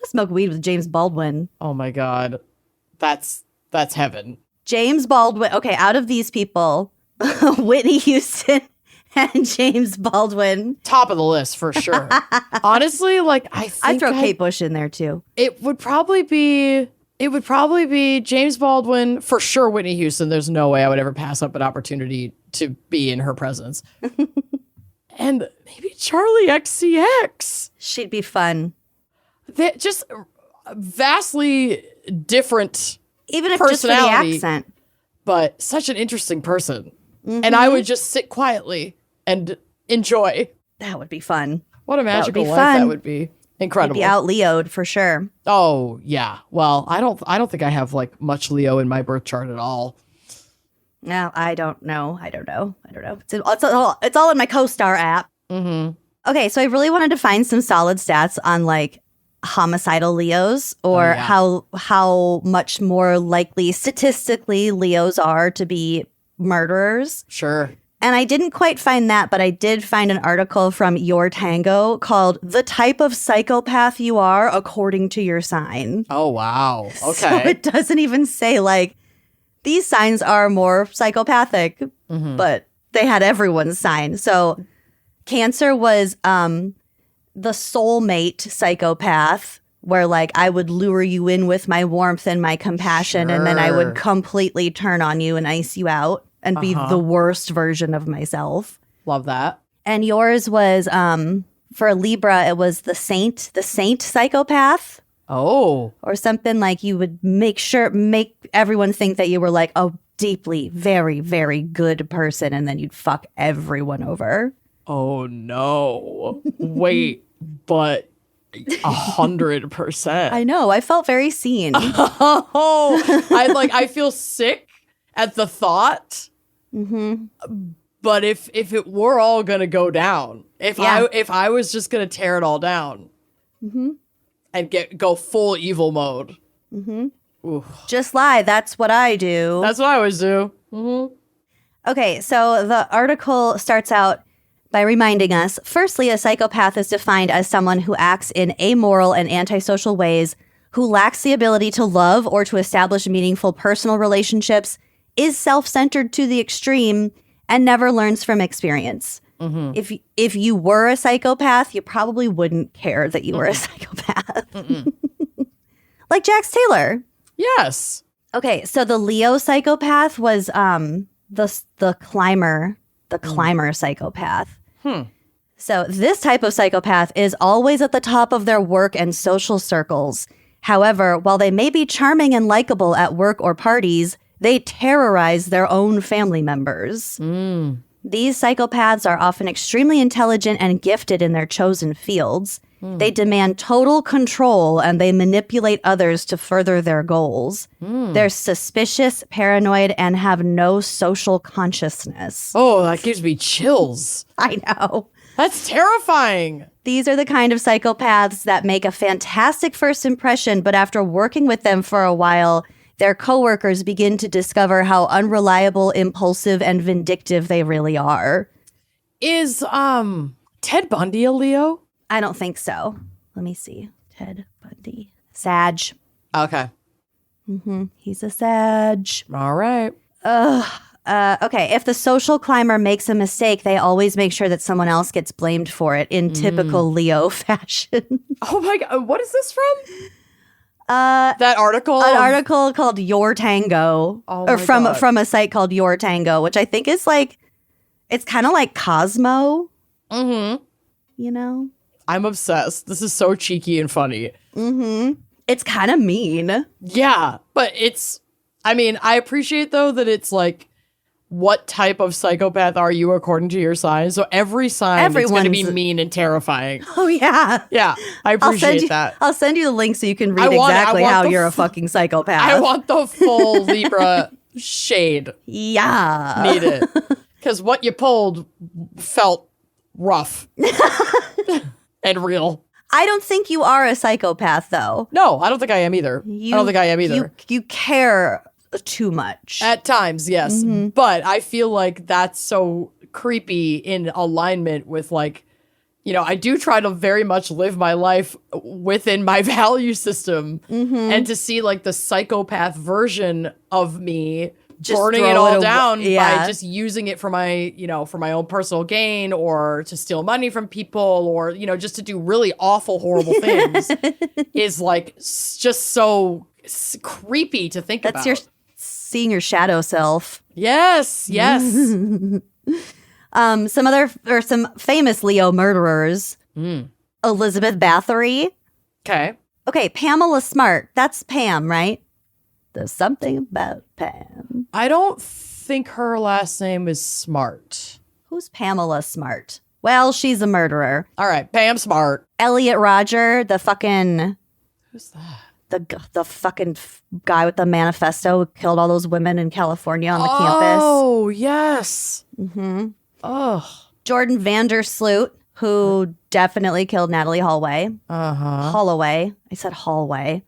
Smoke weed with James Baldwin. Oh my God. That's heaven. James Baldwin. Okay, out of these people, Whitney Houston and James Baldwin. Top of the list for sure. Honestly, like I'd throw Kate Bush in there too. It would probably be James Baldwin, for sure. Whitney Houston. There's no way I would ever pass up an opportunity to be in her presence. And maybe Charlie XCX. She'd be fun. They're just vastly different, even if just for the accent. But such an interesting person. Mm-hmm. And I would just sit quietly and enjoy. That would be fun. What a magical life that would be. Incredible. You'd be out Leo'd for sure. Oh, yeah. Well, I don't think I have like much Leo in my birth chart at all. No, I don't know. It's all in my CoStar app. Mm-hmm. Okay, so I really wanted to find some solid stats on like homicidal Leos, or how much more likely statistically Leos are to be murderers. Sure. And I didn't quite find that, but I did find an article from Your Tango called "The Type of Psychopath You Are According to Your Sign." Oh, wow. Okay. So it doesn't even say like these signs are more psychopathic, but they had everyone's sign. So Cancer was the soulmate psychopath, where like I would lure you in with my warmth and my compassion, and then I would completely turn on you and ice you out and be the worst version of myself. Love that. And yours was for Libra, it was the saint psychopath. Oh. Or something like you would make everyone think that you were like a deeply, very, very good person, and then you'd fuck everyone over. Oh no. Wait, but 100%. I know. I felt very seen. Oh, I feel sick at the thought. Mm-hmm. But if it were all gonna go down, if I was just gonna tear it all down, and go full evil mode, just lie. That's what I do. That's what I always do. Mm-hmm. Okay, so the article starts out by reminding us, firstly, a psychopath is defined as someone who acts in amoral and antisocial ways, who lacks the ability to love or to establish meaningful personal relationships, is self-centered to the extreme, and never learns from experience. Mm-hmm. If you were a psychopath, you probably wouldn't care that you were a psychopath. Like Jax Taylor. Yes. Okay, so the Leo psychopath was the climber psychopath. So this type of psychopath is always at the top of their work and social circles. However, while they may be charming and likable at work or parties, they terrorize their own family members. These psychopaths are often extremely intelligent and gifted in their chosen fields. They demand total control, and they manipulate others to further their goals. They're suspicious, paranoid, and have no social consciousness. Oh, that gives me chills. I know. That's terrifying. These are the kind of psychopaths that make a fantastic first impression, but after working with them for a while, their coworkers begin to discover how unreliable, impulsive, and vindictive they really are. Is Ted Bundy a Leo? I don't think so. Let me see. Ted Bundy. Sag. Okay. He's a Sag. All right. Okay, if the social climber makes a mistake, they always make sure that someone else gets blamed for it in typical Leo fashion. Oh my God. What is this from? That article? An article called Your Tango. Or from a site called Your Tango, which I think is like, it's kind of like Cosmo. you know? I'm obsessed. This is so cheeky and funny. Mm-hmm. It's kind of mean. Yeah, but I appreciate, though, that it's like, what type of psychopath are you according to your sign? So every sign is going to be mean and terrifying. Oh, yeah. Yeah, I appreciate that. I'll send you the link so you can read exactly how you're a fucking psychopath. I want the full Libra shade. Yeah. Need it. Because what you pulled felt rough and real. I don't think you are a psychopath, though. No, I don't think I am either. You care too much. At times, yes. Mm-hmm. But I feel like that's so creepy in alignment with, like, you know, I do try to very much live my life within my value system. Mm-hmm. And to see, like, the psychopath version of me just burning it all down by just using it for my, for my own personal gain, or to steal money from people, or, just to do really awful, horrible things is, like, just so creepy to think about. That's seeing your shadow self. Yes. Some famous Leo murderers. Elizabeth Bathory. Okay, Pamela Smart. That's Pam, right? There's something about Pam. I don't think her last name is Smart. Who's Pamela Smart? Well, she's a murderer. All right, Pam Smart. Elliot Rodger, the fucking... Who's that? The fucking guy with the manifesto who killed all those women in California on the campus. Oh, yes. Mm-hmm. Oh. Jordan Vandersloot, who definitely killed Natalie Holloway. Holloway. I said hallway.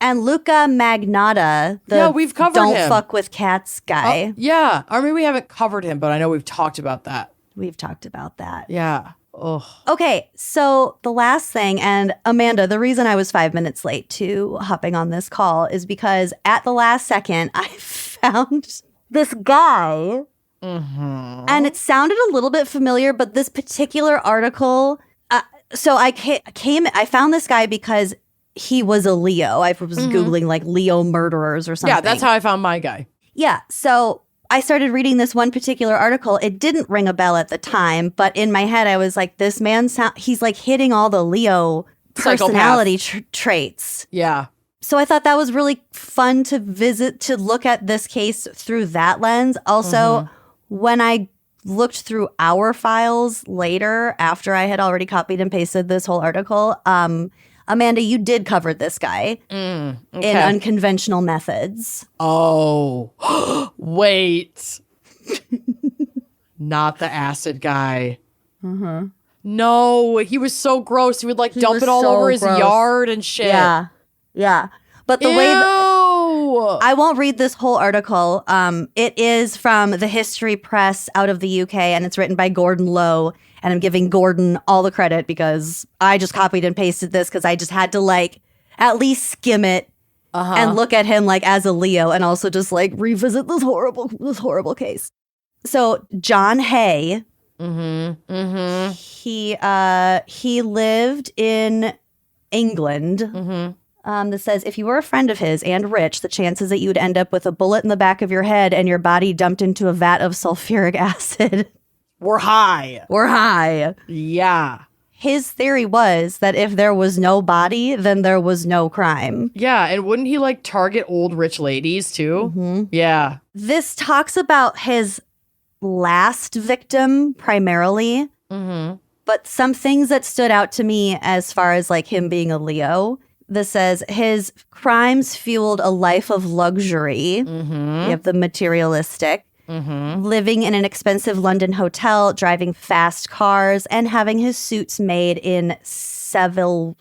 And Luca Magnotta, we've covered don't him. Fuck with cats guy. Yeah. I mean, we haven't covered him, but I know we've talked about that. We've talked about that. Yeah. Ugh. Okay, so the last thing, and Amanda, the reason I was 5 minutes late to hopping on this call is because at the last second, I found this guy. Mm-hmm. And it sounded a little bit familiar, but this particular article, so I found this guy because he was a Leo. I was Googling like Leo murderers or something. Yeah, that's how I found my guy. Yeah, so I started reading this one particular article. It didn't ring a bell at the time, but in my head, I was like, this man, he's like hitting all the Leo personality traits. Yeah. So I thought that was really fun to look at this case through that lens. Also, when I looked through our files later, after I had already copied and pasted this whole article, Amanda, you did cover this guy in unconventional methods. Oh, wait. Not the acid guy. Mm-hmm. No, he was so gross. He would like dump it all over his yard and shit. Yeah. But the way I won't read this whole article. It is from the History Press out of the UK, and it's written by Gordon Lowe. And I'm giving Gordon all the credit because I just copied and pasted this because I just had to like at least skim it and look at him like as a Leo, and also just like revisit this horrible case. So John Hay, he lived in England. That says, if you were a friend of his and rich, the chances that you would end up with a bullet in the back of your head and your body dumped into a vat of sulfuric acid were high. Yeah. His theory was that if there was no body, then there was no crime. Yeah, and wouldn't he like target old rich ladies too? Yeah. This talks about his last victim primarily, but some things that stood out to me as far as like him being a Leo. This says his crimes fueled a life of luxury. You have the materialistic. Living in an expensive London hotel, driving fast cars, and having his suits made in Savile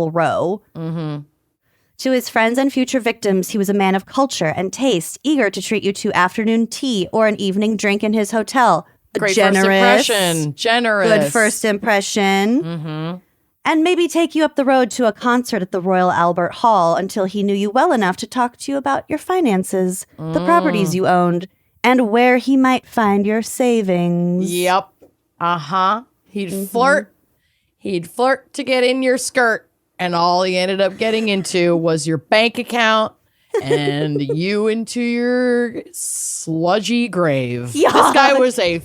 Row. To his friends and future victims, he was a man of culture and taste, eager to treat you to afternoon tea or an evening drink in his hotel. Great first impression. Generous. Good first impression. And maybe take you up the road to a concert at the Royal Albert Hall until he knew you well enough to talk to you about your finances, the properties you owned, and where he might find your savings. Yep. He'd flirt. He'd flirt to get in your skirt. And all he ended up getting into was your bank account and you into your sludgy grave. Yeah. This guy was a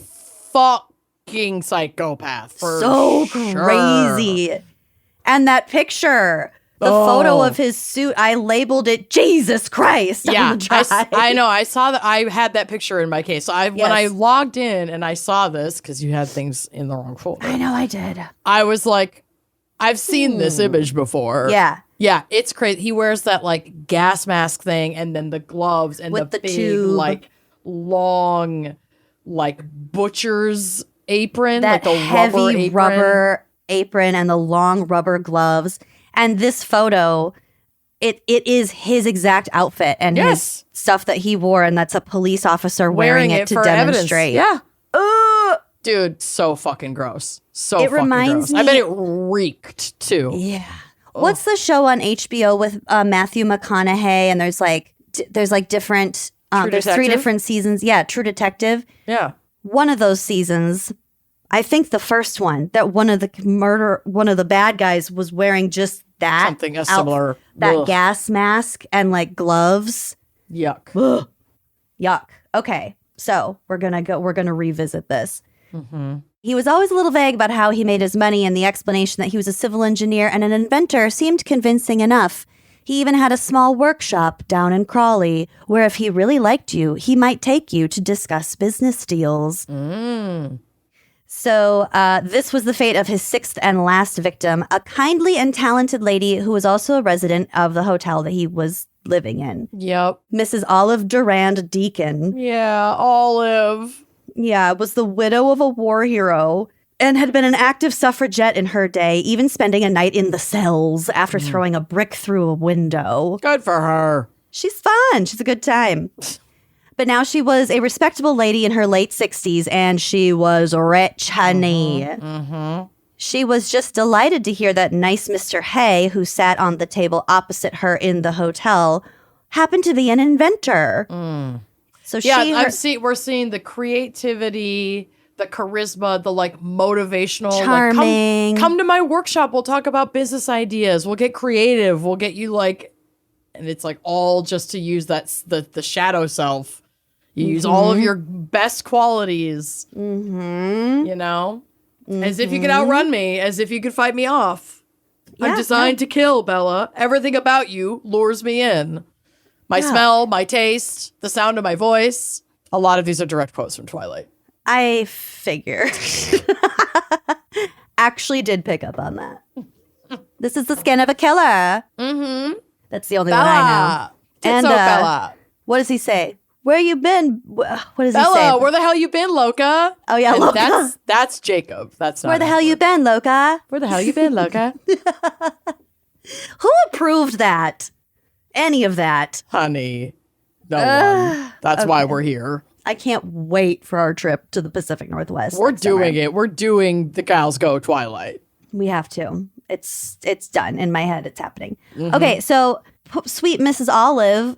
fucking psychopath. For so sure. crazy. And that picture, the photo of his suit, I labeled it Jesus Christ. Yeah, on the drive. I know. I saw that. I had that picture in my case. So when I logged in and I saw this, because you had things in the wrong folder. I know I did. I was like, I've seen this image before. Yeah. Yeah, it's crazy. He wears that like gas mask thing and then the gloves and With the big, tube. like long, like butcher's apron, That like the heavy rubber apron and the long rubber gloves. And this photo, it is his exact outfit and his stuff that he wore, and that's a police officer wearing it to for demonstrate. Evidence. Yeah. Dude, so fucking gross. So It fucking reminds gross. I me- bet it reeked too. Yeah. What's the show on HBO with Matthew McConaughey? And there's different. True there's 3 Detective? different seasons. Yeah, True Detective. Yeah. One of those seasons, I think the first one, that one of the bad guys was wearing just that Something similar. that Ugh. gas mask and like gloves. Yuck. Ugh. Yuck. Okay, so we're gonna revisit this. He was always a little vague about how he made his money, and the explanation that he was a civil engineer and an inventor seemed convincing enough. He even had a small workshop down in Crawley, where if he really liked you, he might take you to discuss business deals. So this was the fate of his 6th and last victim, a kindly and talented lady who was also a resident of the hotel that he was living in. Yep. Mrs. Olive Durand Deacon. Yeah, Olive. Yeah, was the widow of a war hero and had been an active suffragette in her day, even spending a night in the cells after throwing a brick through a window. Good for her. She's fun. She's a good time. But now she was a respectable lady in her late 60s, and she was rich, honey. She was just delighted to hear that nice Mr. Hay, who sat on the table opposite her in the hotel, happened to be an inventor. So Yeah, we're seeing the creativity, the charisma, the like motivational, Charming. Like, come to my workshop. We'll talk about business ideas. We'll get creative. We'll get you like, and it's like all just to use the shadow self. You use all of your best qualities. You know, as if you could outrun me, as if you could fight me off. I'm designed to kill, Bella. Everything about you lures me in. My smell, my taste, the sound of my voice. A lot of these are direct quotes from Twilight. I figured. Actually did pick up on that. This is the skin of a killer. That's the only one I know. And Bella. What does he say? Where you been? What does he say? Bella, where the hell you been, Loca? Oh, yeah, And Loca. That's Jacob. That's not Where the hell you been, Loca? Where the hell you been, Loca? Who approved that? Any of that? Honey, no one. That's why we're here. I can't wait for our trip to the Pacific Northwest. We're next summer. doing it. We're doing the Gals Go Twilight. We have to. It's done. In my head, it's happening. Okay, so sweet Mrs. Olive,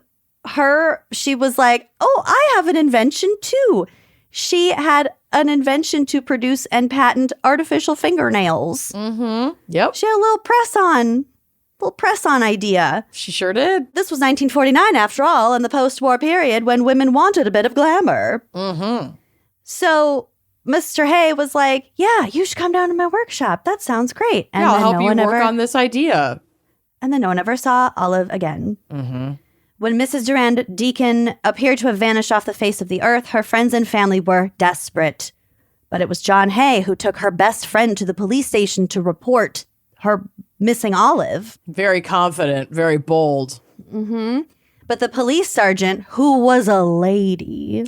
she was like, oh, I have an invention too. She had an invention to produce and patent artificial fingernails. Yep. She had a little press-on idea. She sure did. This was 1949, after all, in the post-war period when women wanted a bit of glamour. So Mr. Hay was like, yeah, you should come down to my workshop. That sounds great. And Yeah, I'll then help no you one work on this idea. And then no one ever saw Olive again. When Mrs. Durand Deacon appeared to have vanished off the face of the earth, her friends and family were desperate. But it was John Hay who took her best friend to the police station to report her missing Olive. Very confident, very bold. But the police sergeant, who was a lady,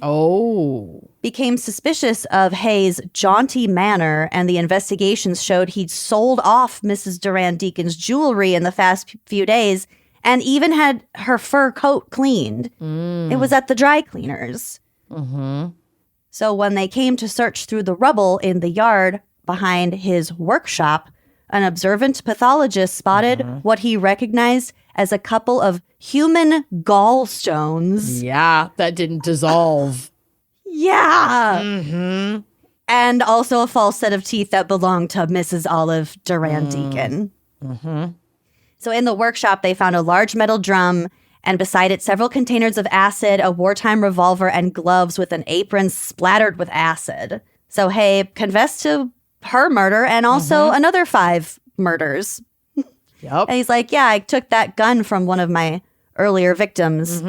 became suspicious of Hay's jaunty manner, and the investigations showed he'd sold off Mrs. Durand Deacon's jewelry in the past few days and even had her fur coat cleaned. It was at the dry cleaners. So when they came to search through the rubble in the yard behind his workshop, an observant pathologist spotted what he recognized as a couple of human gallstones. Yeah, that didn't dissolve. Yeah. And also a false set of teeth that belonged to Mrs. Olive Durand Deacon. So in the workshop, they found a large metal drum, and beside it, several containers of acid, a wartime revolver, and gloves with an apron splattered with acid. So Hay confessed to her murder and also another 5 murders. Yep. And he's like, yeah, I took that gun from one of my earlier victims.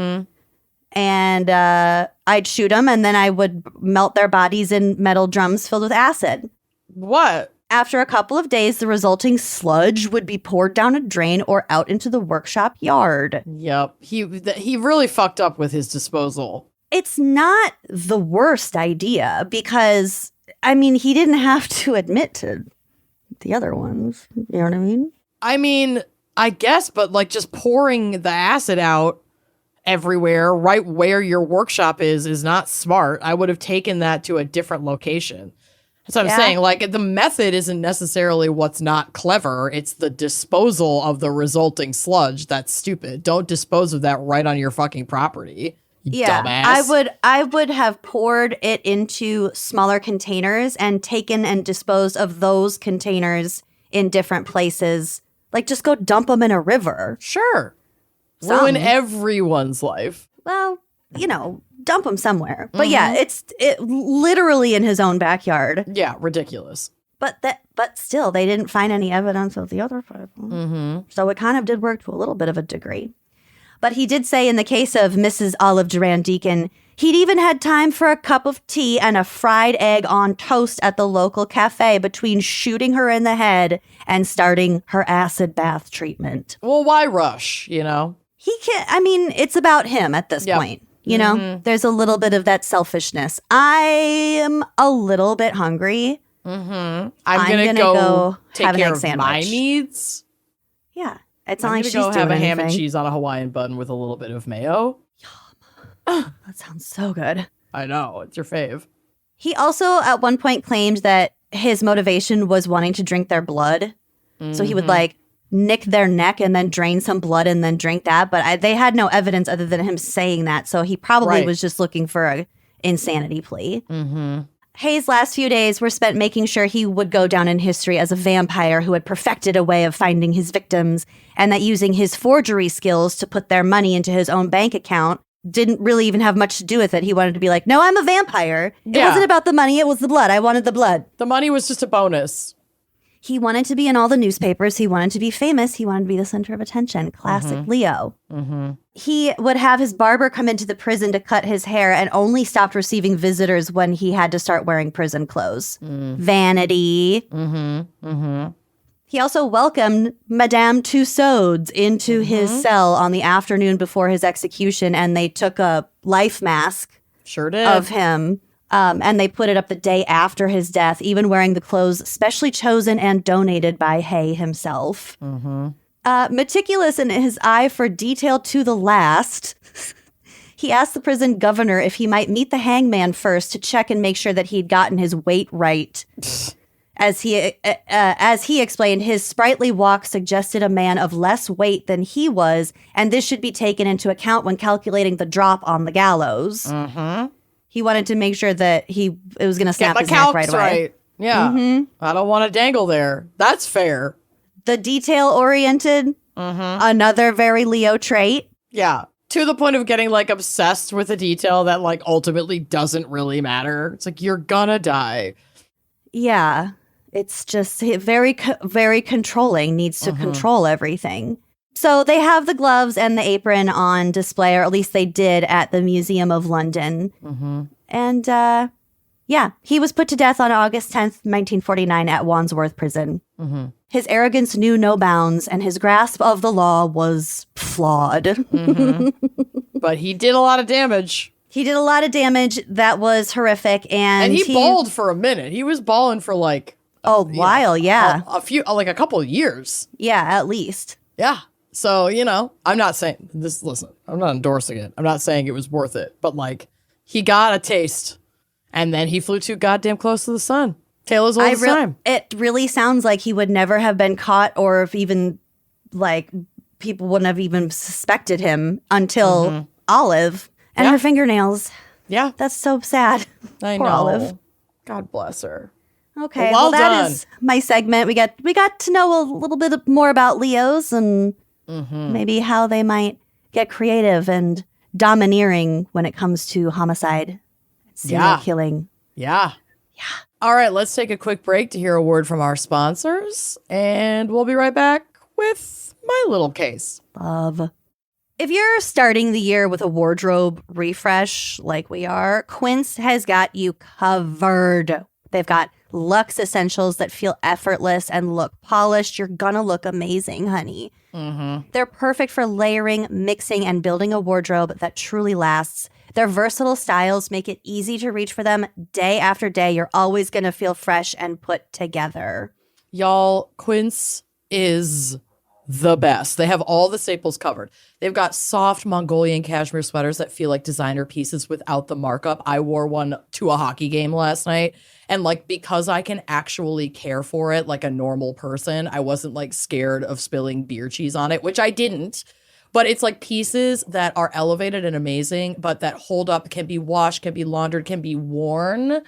And I'd shoot them, and then I would melt their bodies in metal drums filled with acid. What? After a couple of days, the resulting sludge would be poured down a drain or out into the workshop yard. Yep. He really fucked up with his disposal. It's not the worst idea because, I mean, he didn't have to admit to the other ones. You know what I mean? I mean, I guess, but like just pouring the acid out everywhere, right where your workshop is not smart. I would have taken that to a different location. That's what I'm saying. Like, the method isn't necessarily what's not clever. It's the disposal of the resulting sludge that's stupid. Don't dispose of that right on your fucking property, you dumbass. I would have poured it into smaller containers and taken and disposed of those containers in different places. Like, just go dump them in a river. Sure. Ruin everyone's life. Well, you know, dump them somewhere. But yeah, it's literally in his own backyard. Yeah, ridiculous. But still, they didn't find any evidence of the other 5. So it kind of did work to a little bit of a degree. But he did say in the case of Mrs. Olive Duran Deacon, he'd even had time for a cup of tea and a fried egg on toast at the local cafe between shooting her in the head and starting her acid bath treatment. Well, why rush, you know? He can't, I mean, it's about him at this point. You know, there's a little bit of that selfishness. I am a little bit hungry. I'm gonna go take care of my needs. Yeah. It's not like she's go doing have a anything. ham and cheese on a Hawaiian bun with a little bit of mayo. That sounds so good. I know, it's your fave. He also at one point claimed that his motivation was wanting to drink their blood. So he would like nick their neck and then drain some blood and then drink that. But they had no evidence other than him saying that. So he probably was just looking for an insanity plea. Hayes' last few days were spent making sure he would go down in history as a vampire who had perfected a way of finding his victims, and that using his forgery skills to put their money into his own bank account didn't really even have much to do with it. He wanted to be like, no, I'm a vampire. It wasn't about the money. It was the blood. I wanted the blood. The money was just a bonus. He wanted to be in all the newspapers. He wanted to be famous. He wanted to be the center of attention. Classic Leo. He would have his barber come into the prison to cut his hair and only stopped receiving visitors when he had to start wearing prison clothes. Vanity. He also welcomed Madame Tussauds into his cell on the afternoon before his execution, and they took a life mask of him. And they put it up the day after his death, even wearing the clothes specially chosen and donated by Hay himself. Meticulous in his eye for detail to the last, he asked the prison governor if he might meet the hangman first to check and make sure that he'd gotten his weight right. As he explained, his sprightly walk suggested a man of less weight than he was, and this should be taken into account when calculating the drop on the gallows. He wanted to make sure that it was going to snap his neck right away. Right. Yeah. I don't want to dangle there. That's fair. The detail-oriented, another very Leo trait. Yeah. To the point of getting like obsessed with a detail that like ultimately doesn't really matter. It's like, you're gonna die. Yeah. It's just very, very controlling, needs to control everything. So they have the gloves and the apron on display, or at least they did at the Museum of London. And yeah, he was put to death on August 10th, 1949 at Wandsworth Prison. His arrogance knew no bounds, and his grasp of the law was flawed. But he did a lot of damage. He did a lot of damage that was horrific. And he balled for a minute. He was balling for like a while, yeah. A couple of years. Yeah, at least. Yeah. So, you know, I'm not saying this, listen, I'm not endorsing it. I'm not saying it was worth it, but like he got a taste and then he flew too goddamn close to the sun. Tale as old as time. It really sounds like he would never have been caught, or if even like people wouldn't have even suspected him until Olive and her fingernails. Yeah. That's so sad. I Poor know. Olive. God bless her. Okay. Well that done. is my segment. We got to know a little bit more about Leos and maybe how they might get creative and domineering when it comes to homicide, serial killing. Yeah. All right, let's take a quick break to hear a word from our sponsors, and we'll be right back with my little case. Love. If you're starting the year with a wardrobe refresh like we are, Quince has got you covered. They've got luxe essentials that feel effortless and look polished. You're gonna look amazing, honey. Mm-hmm. They're perfect for layering, mixing, and building a wardrobe that truly lasts. Their versatile styles make it easy to reach for them day after day. You're always going to feel fresh and put together. Y'all, Quince is the best. They have all the staples covered. They've got soft Mongolian cashmere sweaters that feel like designer pieces without the markup. I wore one to a hockey game last night. And like, because I can actually care for it like a normal person, I wasn't like scared of spilling beer cheese on it, which I didn't. But it's like pieces that are elevated and amazing, but that hold up, can be washed, can be laundered, can be worn.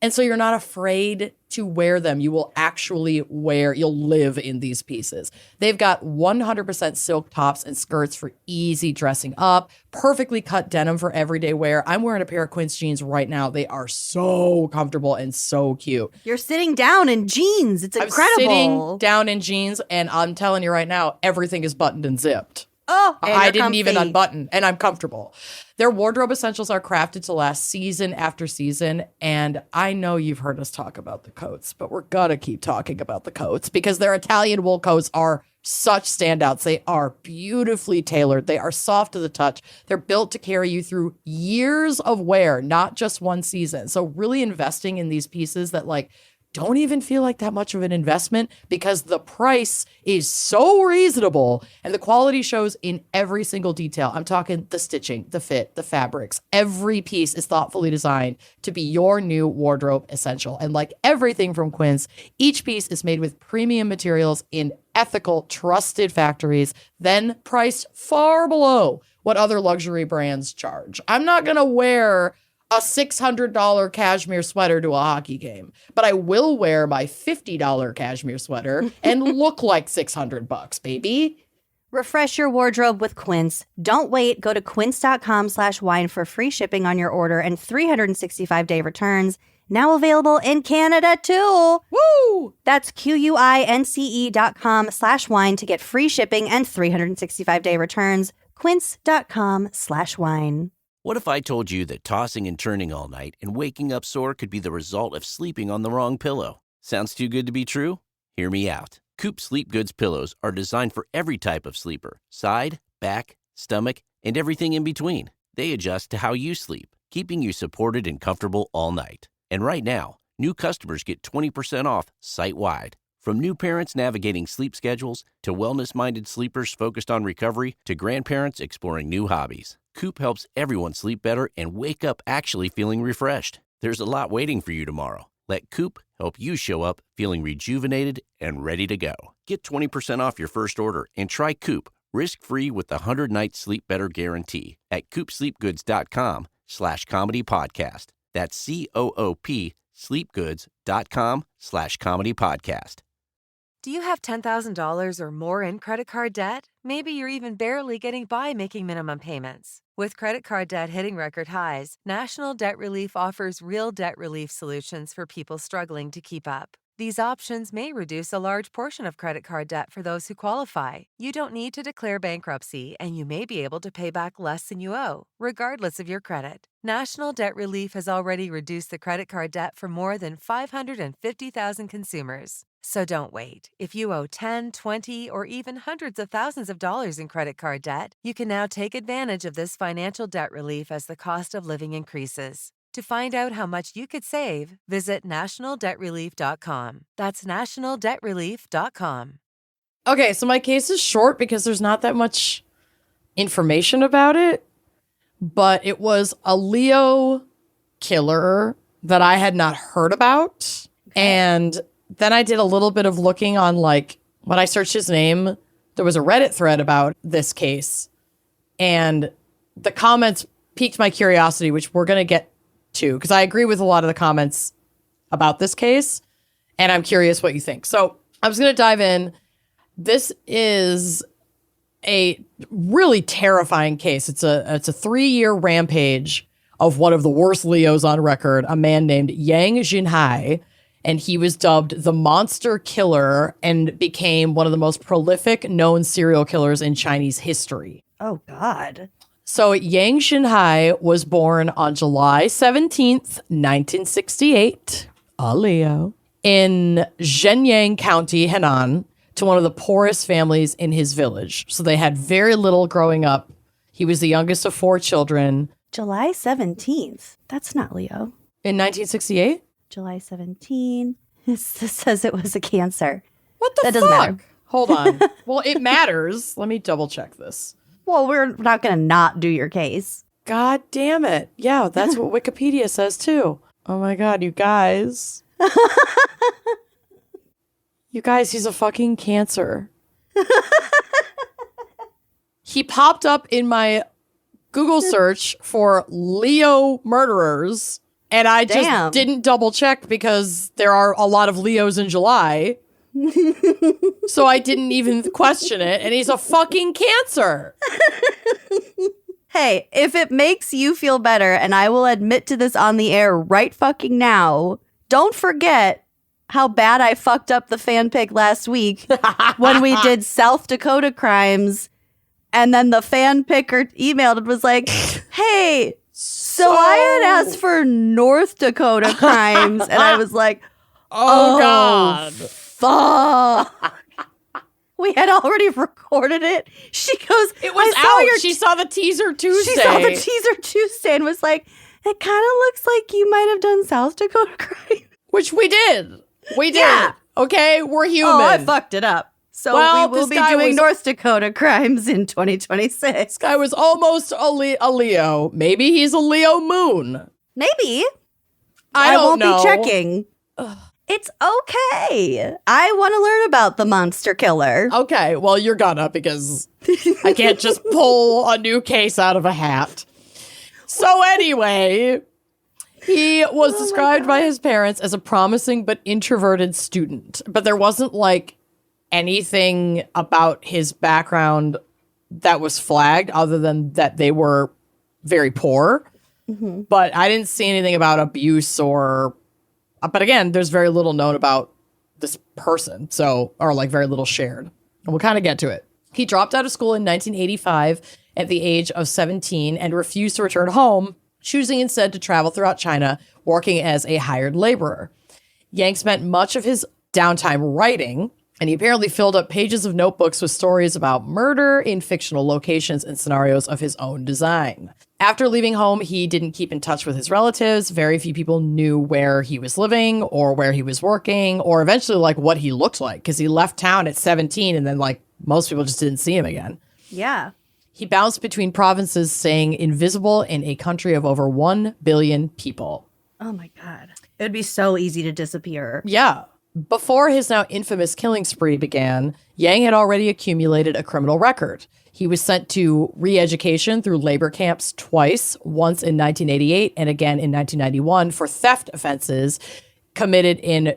And so you're not afraid to wear them. You will actually you'll live in these pieces. They've got 100% silk tops and skirts for easy dressing up, perfectly cut denim for everyday wear. I'm wearing a pair of Quince jeans right now. They are so comfortable and so cute. You're sitting down in jeans. It's incredible. I'm sitting down in jeans, and I'm telling you right now, everything is buttoned and zipped. Oh, I didn't even unbutton, and I'm comfortable. Their wardrobe essentials are crafted to last season after season, and I know you've heard us talk about the coats, but we're gonna keep talking about the coats because their Italian wool coats are such standouts. They are beautifully tailored. They are soft to the touch. They're built to carry you through years of wear, not just one season. So really investing in these pieces that like don't even feel like that much of an investment because the price is so reasonable and the quality shows in every single detail. I'm talking the stitching, the fit, the fabrics. Every piece is thoughtfully designed to be your new wardrobe essential. And like everything from Quince, each piece is made with premium materials in ethical, trusted factories, then priced far below what other luxury brands charge. I'm not going to wear a $600 cashmere sweater to a hockey game, but I will wear my $50 cashmere sweater and look like $600, baby. Refresh your wardrobe with Quince. Don't wait. Go to quince.com/wine for free shipping on your order and 365-day returns. Now available in Canada too. Woo! That's QUINCE.com/wine to get free shipping and 365-day returns. Quince.com/wine. What if I told you that tossing and turning all night and waking up sore could be the result of sleeping on the wrong pillow? Sounds too good to be true? Hear me out. Coop Sleep Goods pillows are designed for every type of sleeper. Side, back, stomach, and everything in between. They adjust to how you sleep, keeping you supported and comfortable all night. And right now, new customers get 20% off site-wide. From new parents navigating sleep schedules to wellness-minded sleepers focused on recovery to grandparents exploring new hobbies, Coop helps everyone sleep better and wake up actually feeling refreshed. There's a lot waiting for you tomorrow. Let Coop help you show up feeling rejuvenated and ready to go. Get 20% off your first order and try Coop risk-free with the 100-night sleep better guarantee at coopsleepgoods.com/comedy podcast. That's COOP sleepgoods.com/comedy podcast. Do you have $10,000 or more in credit card debt? Maybe you're even barely getting by making minimum payments. With credit card debt hitting record highs, National Debt Relief offers real debt relief solutions for people struggling to keep up. These options may reduce a large portion of credit card debt for those who qualify. You don't need to declare bankruptcy, and you may be able to pay back less than you owe, regardless of your credit. National Debt Relief has already reduced the credit card debt for more than 550,000 consumers. So don't wait. If you owe 10, 20, or even hundreds of thousands of dollars in credit card debt, you can now take advantage of this financial debt relief as the cost of living increases. To find out how much you could save, visit nationaldebtrelief.com. That's nationaldebtrelief.com. Okay, so my case is short because there's not that much information about it, but it was a Leo killer that I had not heard about. And then I did a little bit of looking on, like, when I searched his name, there was a Reddit thread about this case. And the comments piqued my curiosity, which we're going to get to, because I agree with a lot of the comments about this case. And I'm curious what you think. So I was going to dive in. This is a really terrifying case. It's a 3-year rampage of one of the worst Leos on record, a man named Yang Jinhai, and he was dubbed the Monster Killer and became one of the most prolific known serial killers in Chinese history. Oh, God. So Yang Jinhai was born on July 17th, 1968, a Leo, in Zhenyang County, Henan, to one of the poorest families in his village. So they had very little growing up. He was the youngest of 4 children. July 17th. That's not Leo. In 1968? July 17. This says it was a Cancer. What the That fuck? doesn't matter. Hold on. Well, it matters. Let me double check this. Well, we're not going to not do your case. God damn it. Yeah, that's what Wikipedia says too. Oh my God, you guys. You guys, he's a fucking Cancer. He popped up in my Google search for Leo murderers, and I just didn't double check because there are a lot of Leos in July. So I didn't even question it, and he's a fucking Cancer. Hey, if it makes you feel better, and I will admit to this on the air right fucking now, don't forget how bad I fucked up the fan pick last week when we did South Dakota crimes, and then the fan picker emailed and was like, hey, so I had asked for North Dakota crimes, and I was like, Oh God. fuck. We had already recorded it. She goes, It was out. She saw the teaser Tuesday. She saw the teaser Tuesday and was like, it kind of looks like you might have done South Dakota crime. Which we did. We did. Yeah. Okay, we're human. Oh, I fucked it up. So Well, we will this be guy doing was- North Dakota crimes in 2026. This guy was almost a Leo. Maybe he's a Leo moon. Maybe. I don't won't know. be checking. It's okay. I want to learn about the monster killer. Okay, well, you're gonna, because I can't just pull a new case out of a hat. So anyway, he was described by his parents as a promising but introverted student. But there wasn't like anything about his background that was flagged other than that they were very poor. Mm-hmm. But I didn't see anything about abuse or... But again, there's very little known about this person, or like very little shared. And we'll kind of get to it. He dropped out of school in 1985 at the age of 17 and refused to return home, choosing instead to travel throughout China, working as a hired laborer. Yang spent much of his downtime writing, and he apparently filled up pages of notebooks with stories about murder in fictional locations and scenarios of his own design. After leaving home, he didn't keep in touch with his relatives. Very few people knew where he was living or where he was working or eventually like what he looked like because he left town at 17 and then like most people just didn't see him again. Yeah. He bounced between provinces, staying invisible in a country of over 1 billion people. Oh my God. It would be so easy to disappear. Yeah. Before his now infamous killing spree began, Yang had already accumulated a criminal record. He was sent to re-education through labor camps twice, once in 1988 and again in 1991 for theft offenses committed in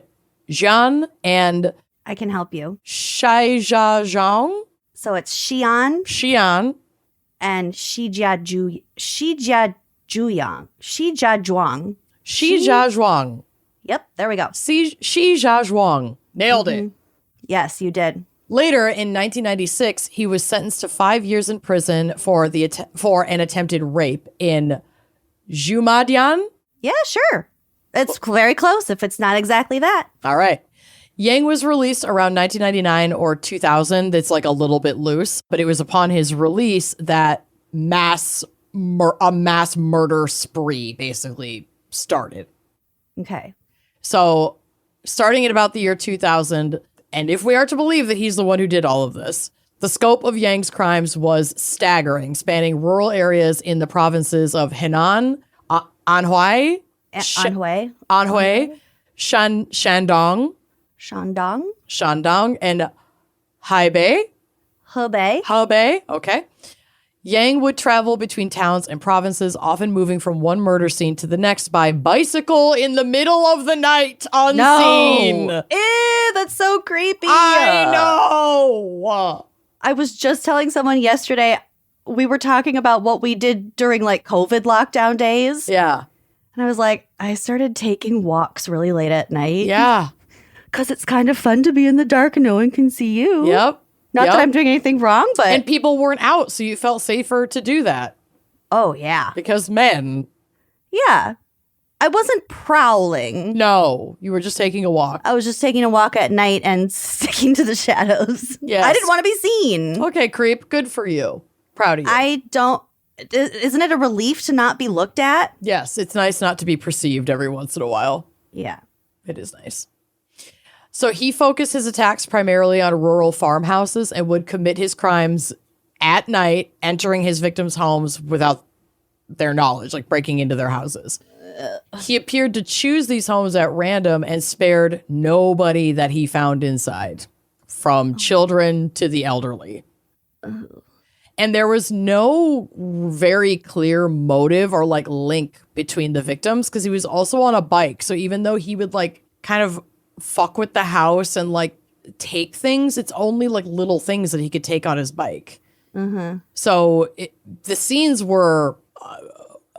Jian and I can help you. Shijiazhuang. So it's Xi'an and Shijiazhuang. Shijiazhuang. Yep, there we go. Shijiazhuang. Nailed it. Yes, you did. Later, in 1996, he was sentenced to 5 years in prison for an attempted rape in Zhumadian. Yeah, sure. It's very close if it's not exactly that. All right. Yang was released around 1999 or 2000. It's like a little bit loose, but it was upon his release that a mass murder spree basically started. Okay. So starting at about the year 2000, and if we are to believe that he's the one who did all of this, the scope of Yang's crimes was staggering, spanning rural areas in the provinces of Henan, Anhui, Shandong, and Hebei. Okay. Yang would travel between towns and provinces, often moving from one murder scene to the next by bicycle in the middle of the night, unseen. No. Ew, that's so creepy. I know. I was just telling someone yesterday, we were talking about what we did during like COVID lockdown days. Yeah. And I was like, I started taking walks really late at night. Yeah. Because it's kind of fun to be in the dark and no one can see you. Yep. Not that I'm doing anything wrong, but... And people weren't out, so you felt safer to do that. Oh, yeah. Because men... Yeah. I wasn't prowling. No, you were just taking a walk. I was just taking a walk at night and sticking to the shadows. Yes. I didn't want to be seen. Okay, creep. Good for you. Proud of you. I don't... Isn't it a relief to not be looked at? Yes, it's nice not to be perceived every once in a while. Yeah. It is nice. So he focused his attacks primarily on rural farmhouses and would commit his crimes at night, entering his victims' homes without their knowledge, like breaking into their houses. He appeared to choose these homes at random and spared nobody that he found inside, from children to the elderly. And there was no very clear motive or like link between the victims because he was also on a bike. So even though he would like kind of fuck with the house and like take things, it's only like little things that he could take on his bike. Mm-hmm. So the scenes were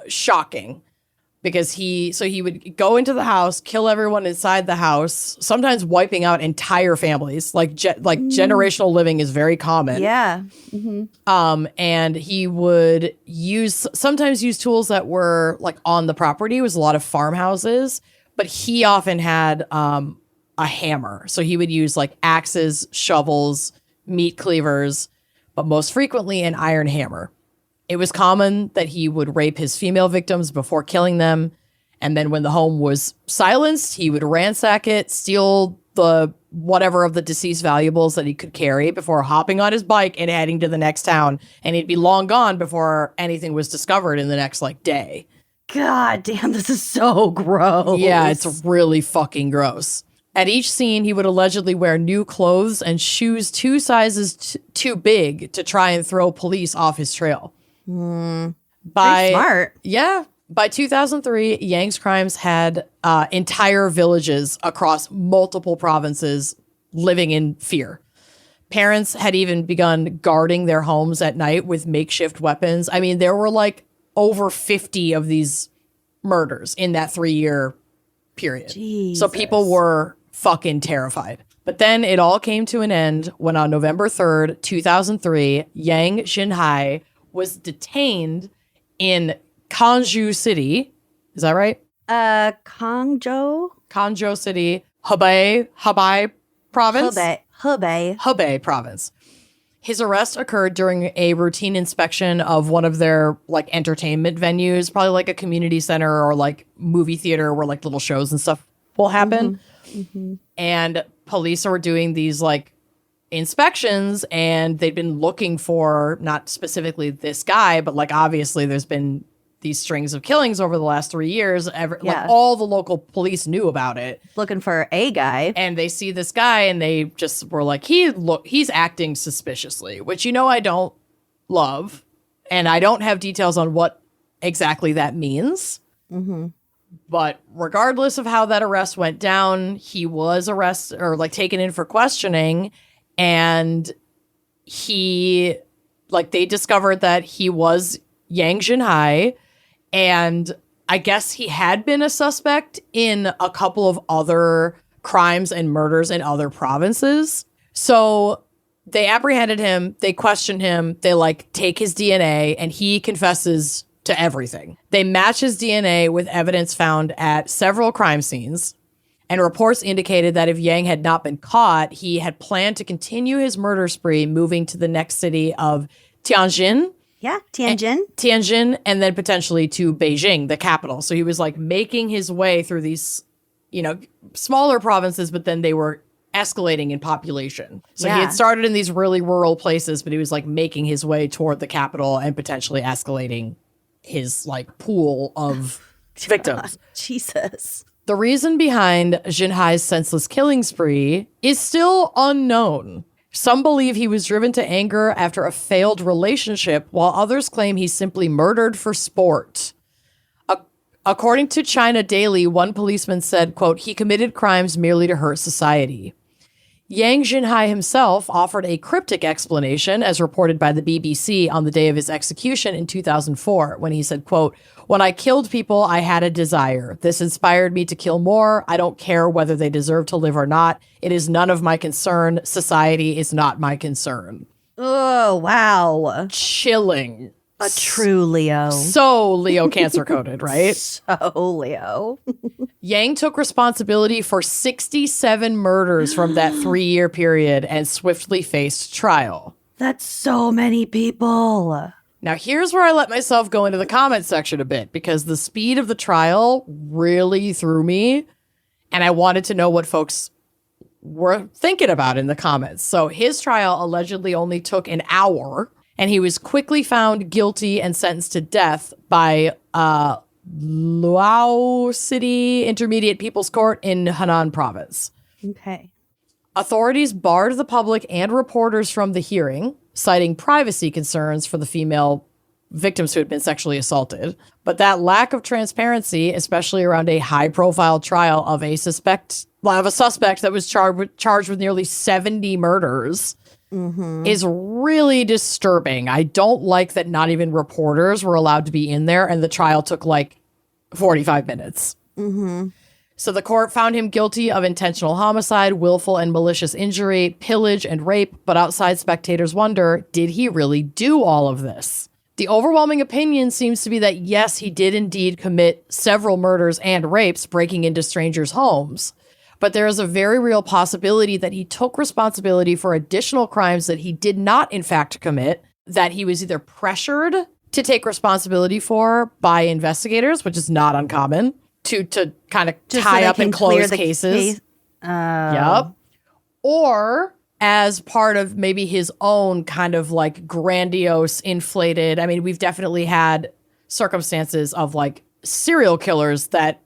shocking because he would go into the house, kill everyone inside the house, sometimes wiping out entire families. Like generational living is very common. Yeah. Mm-hmm. And he would sometimes use tools that were like on the property. It was a lot of farmhouses, but he often had a hammer. So he would use like axes, shovels, meat cleavers, but most frequently an iron hammer. It was common that he would rape his female victims before killing them. And then when the home was silenced, he would ransack it, steal the whatever of the deceased valuables that he could carry before hopping on his bike and heading to the next town. And he'd be long gone before anything was discovered in the next like day. God damn, this is so gross. Yeah, it's really fucking gross. At each scene, he would allegedly wear new clothes and shoes 2 sizes too big to try and throw police off his trail. Pretty smart. Yeah. By 2003, Yang's crimes had entire villages across multiple provinces living in fear. Parents had even begun guarding their homes at night with makeshift weapons. I mean, there were like over 50 of these murders in that 3-year period. Jesus. So people were fucking terrified. But then it all came to an end when on November 3rd, 2003, Yang Xinhai was detained in Kanju City. Is that right? Kangzhou? Kanju City, Hebei province? Hebei province. His arrest occurred during a routine inspection of one of their like entertainment venues, probably like a community center or like movie theater where like little shows and stuff will happen. Mm-hmm. And police were doing these like inspections and they'd been looking for not specifically this guy, but like obviously there's been these strings of killings over the last 3 years. Like all the local police knew about it. Looking for a guy. And they see this guy and they just were like, he's acting suspiciously, which, you know, I don't love. And I don't have details on what exactly that means. Mm-hmm. But regardless of how that arrest went down, he was arrested or like taken in for questioning. And they discovered that he was Yang Xinhai. And I guess he had been a suspect in a couple of other crimes and murders in other provinces. So they apprehended him. They questioned him. They like take his DNA and he confesses to everything. They match his DNA with evidence found at several crime scenes. And reports indicated that if Yang had not been caught, he had planned to continue his murder spree, moving to the next city of Tianjin. Yeah, Tianjin. And then potentially to Beijing, the capital. So he was like making his way through these, you know, smaller provinces, but then they were escalating in population. So he had started in these really rural places, but he was like making his way toward the capital and potentially escalating his like pool of victims. Jesus. The reason behind Xinhai's senseless killing spree is still unknown. Some believe he was driven to anger after a failed relationship, while others claim he simply murdered for sport. According to China Daily, one policeman said, quote, he committed crimes merely to hurt society. Yang Jinhai himself offered a cryptic explanation, as reported by the BBC on the day of his execution in 2004, when he said, quote, "When I killed people, I had a desire. This inspired me to kill more. I don't care whether they deserve to live or not. It is none of my concern. Society is not my concern." Oh, wow. Chilling. A true Leo. So Leo cancer coded, right? So Leo. Yang took responsibility for 67 murders from that 3-year period and swiftly faced trial. That's so many people. Now, here's where I let myself go into the comment section a bit, because the speed of the trial really threw me, and I wanted to know what folks were thinking about in the comments. So his trial allegedly only took an hour, and he was quickly found guilty and sentenced to death by Luo City Intermediate People's Court in Henan Province. Okay. Authorities barred the public and reporters from the hearing, citing privacy concerns for the female victims who had been sexually assaulted. But that lack of transparency, especially around a high-profile trial of a suspect that was charged with nearly 70 murders, is really disturbing. I don't like that not even reporters were allowed to be in there, and the trial took like 45 minutes. So the court found him guilty of intentional homicide, willful and malicious injury, pillage, and rape, but outside spectators wonder, did he really do all of this? The overwhelming opinion seems to be that yes, he did indeed commit several murders and rapes, breaking into strangers' homes. But there is a very real possibility that he took responsibility for additional crimes that he did not, in fact, commit, that he was either pressured to take responsibility for by investigators, which is not uncommon, to kind of tie up and close cases. Yep. Or as part of maybe his own kind of like grandiose, inflated. I mean, we've definitely had circumstances of like serial killers that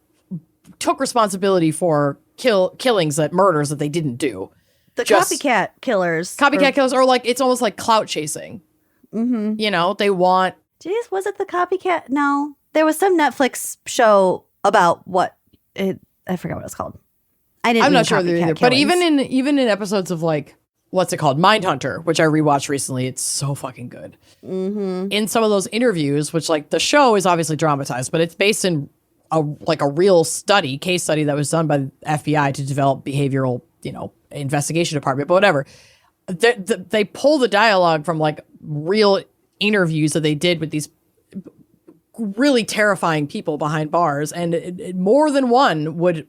took responsibility for killings, murders that they didn't do. The copycat killers. Copycat killers, or like, it's almost like clout chasing. You know, they want... Jeez, was it the copycat? No. There was some Netflix show about I forgot what it's called. I'm not sure either. But even in episodes of like, what's it called? Mindhunter, which I rewatched recently. It's so fucking good. In some of those interviews, which like the show is obviously dramatized, but it's based in a real case study that was done by the FBI to develop behavioral, investigation department, but whatever. They pull the dialogue from like real interviews that they did with these really terrifying people behind bars. And more than one would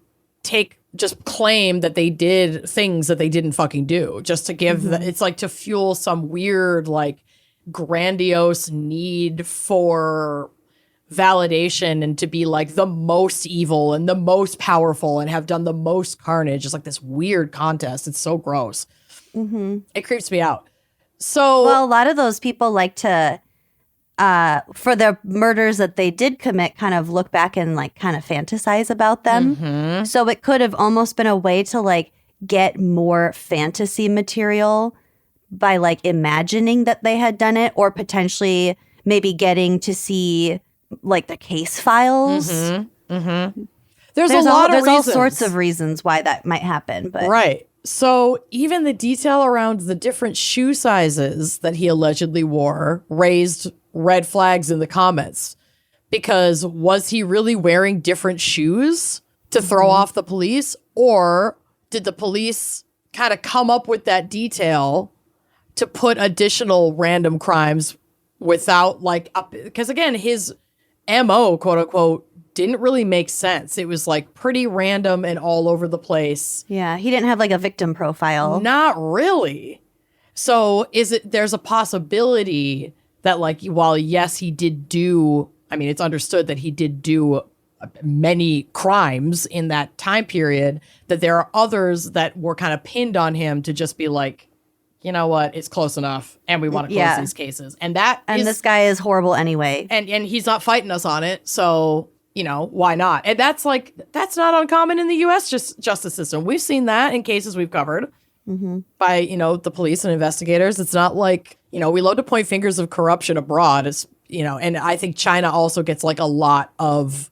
just claim that they did things that they didn't fucking do, just to give it's like to fuel some weird, like grandiose need for validation and to be like the most evil and the most powerful and have done the most carnage. It's like this weird contest. It's so gross. It creeps me out. So, well, a lot of those people like to, for the murders that they did commit, kind of look back and like kind of fantasize about them. So it could have almost been a way to like get more fantasy material by like imagining that they had done it, or potentially maybe getting to see like the case files. There's all sorts of reasons why that might happen. But right. So even the detail around the different shoe sizes that he allegedly wore raised red flags in the comments. Because was he really wearing different shoes to throw off the police? Or did the police kind of come up with that detail to put additional random crimes without like, because again, his MO, quote unquote, didn't really make sense. It was like pretty random and all over the place. Yeah, he didn't have like a victim profile. Not really. So there's a possibility that like, while yes, he did do, I mean, it's understood that he did do many crimes in that time period, that there are others that were kind of pinned on him to just be like, you know what, it's close enough and we want to close these cases. And this guy is horrible anyway. And he's not fighting us on it. So, why not? And that's not uncommon in the U.S. justice system. We've seen that in cases we've covered by, the police and investigators. It's not like, we love to point fingers of corruption abroad. It's, and I think China also gets like a lot of,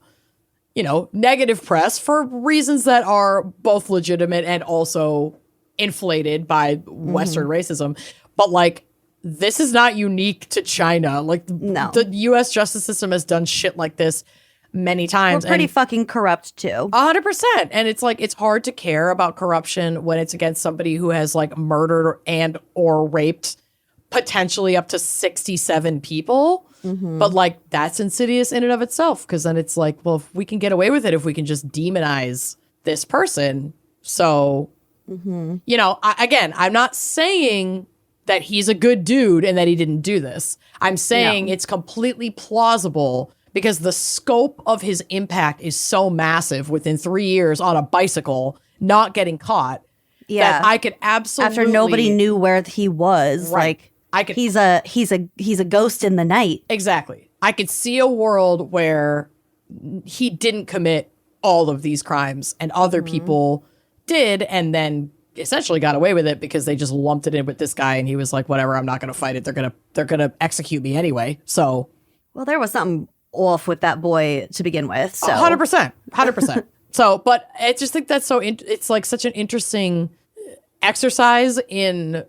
negative press for reasons that are both legitimate and also inflated by Western racism. But like, this is not unique to China. Like, the U.S. justice system has done shit like this many times. We're pretty fucking corrupt too. 100%. And it's like, it's hard to care about corruption when it's against somebody who has like murdered and or raped potentially up to 67 people. But like, that's insidious in and of itself, because then it's like, well, if we can get away with it if we can just demonize this person. So, you know, again, I'm not saying that he's a good dude and that he didn't do this. I'm saying it's completely plausible because the scope of his impact is so massive within 3 years on a bicycle, not getting caught. That I could absolutely, after nobody knew where he was, Right. like he's a ghost in the night. Exactly. I could see a world where he didn't commit all of these crimes and other people did, and then essentially got away with it because they just lumped it in with this guy and he was like, whatever, I'm not going to fight it. They're going to execute me anyway. So, well, there was something off with that boy to begin with. So 100%. So, but I just think that's it's like such an interesting exercise in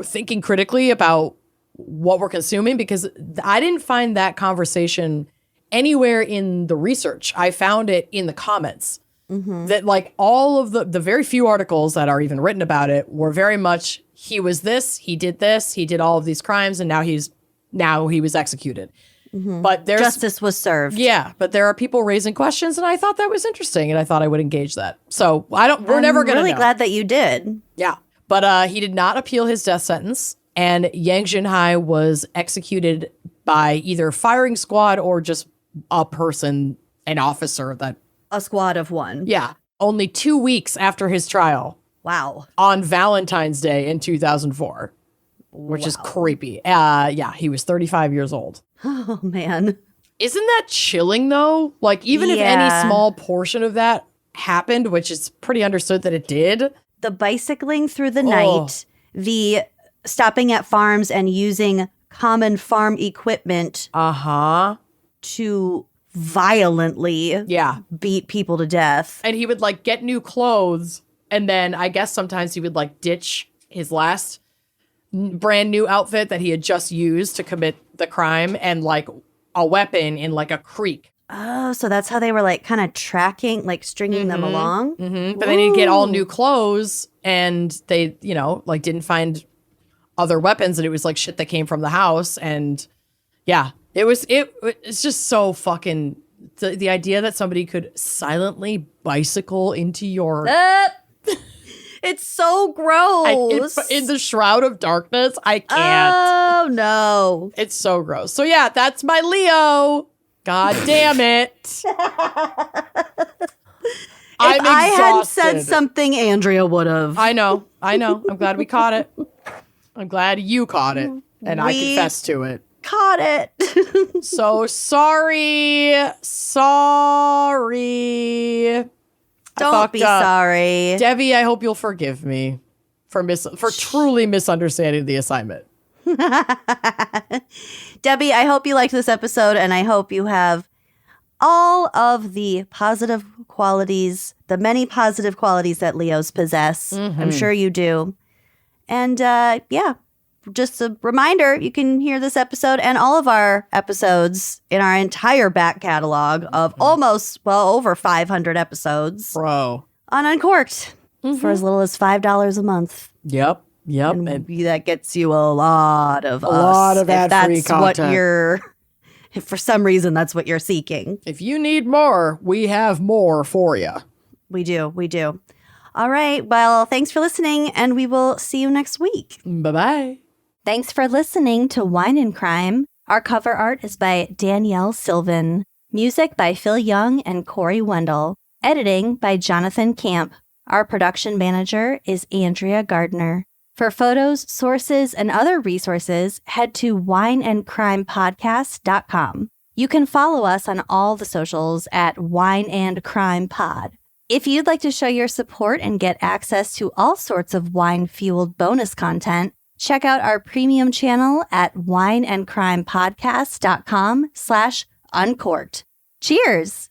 thinking critically about what we're consuming, because I didn't find that conversation anywhere in the research. I found it in the comments. That like all of the very few articles that are even written about it were very much, he was this, he did all of these crimes, and now he was executed. But there's justice was served. Yeah, but there are people raising questions, and I thought that was interesting, and I thought I would engage that. So we're never gonna really know. glad that you did. Yeah, but he did not appeal his death sentence, and Yang Junhai was executed by either firing squad or just a person, an officer that. A squad of one. Yeah. Only 2 weeks after his trial. Wow. On Valentine's Day in 2004, which is creepy. Yeah, he was 35 years old. Oh, man. Isn't that chilling, though? Like, even if any small portion of that happened, which is pretty understood that it did. The bicycling through the night, the stopping at farms and using common farm equipment to violently beat people to death. And he would like get new clothes, and then I guess sometimes he would like ditch his last brand new outfit that he had just used to commit the crime, and like a weapon in like a creek. Oh, so that's how they were like kind of tracking, like stringing them along. But then he'd get all new clothes, and they, you know, like didn't find other weapons, and it was like shit that came from the house. And yeah, it's just so fucking, the idea that somebody could silently bicycle into your it's so gross. In the shroud of darkness, I can't. Oh no, it's so gross. So yeah, that's my Leo. God damn it. I'm exhausted. I hadn't said something, Andrea would have. I know. I'm glad we caught it. I'm glad you caught it, and I confess to it. Caught it. So sorry. Don't be sorry. Debbie, I hope you'll forgive me for truly misunderstanding the assignment. Debbie, I hope you liked this episode, and I hope you have all of the positive qualities, the many positive qualities that Leos possess. I'm sure you do. And just a reminder, you can hear this episode and all of our episodes in our entire back catalog of over 500 episodes. Bro. On Uncorked for as little as $5 a month. Yep. And that gets you a lot of ad-free content. What you're, if for some reason that's what you're seeking. If you need more, we have more for you. We do. All right. Well, thanks for listening, and we will see you next week. Bye-bye. Thanks for listening to Wine and Crime. Our cover art is by Danielle Sylvan. Music by Phil Young and Corey Wendell. Editing by Jonathan Camp. Our production manager is Andrea Gardner. For photos, sources, and other resources, head to wineandcrimepodcast.com. You can follow us on all the socials at Wine and Crime Pod. If you'd like to show your support and get access to all sorts of wine-fueled bonus content, check out our premium channel at wineandcrimepodcast.com/uncorked. Cheers!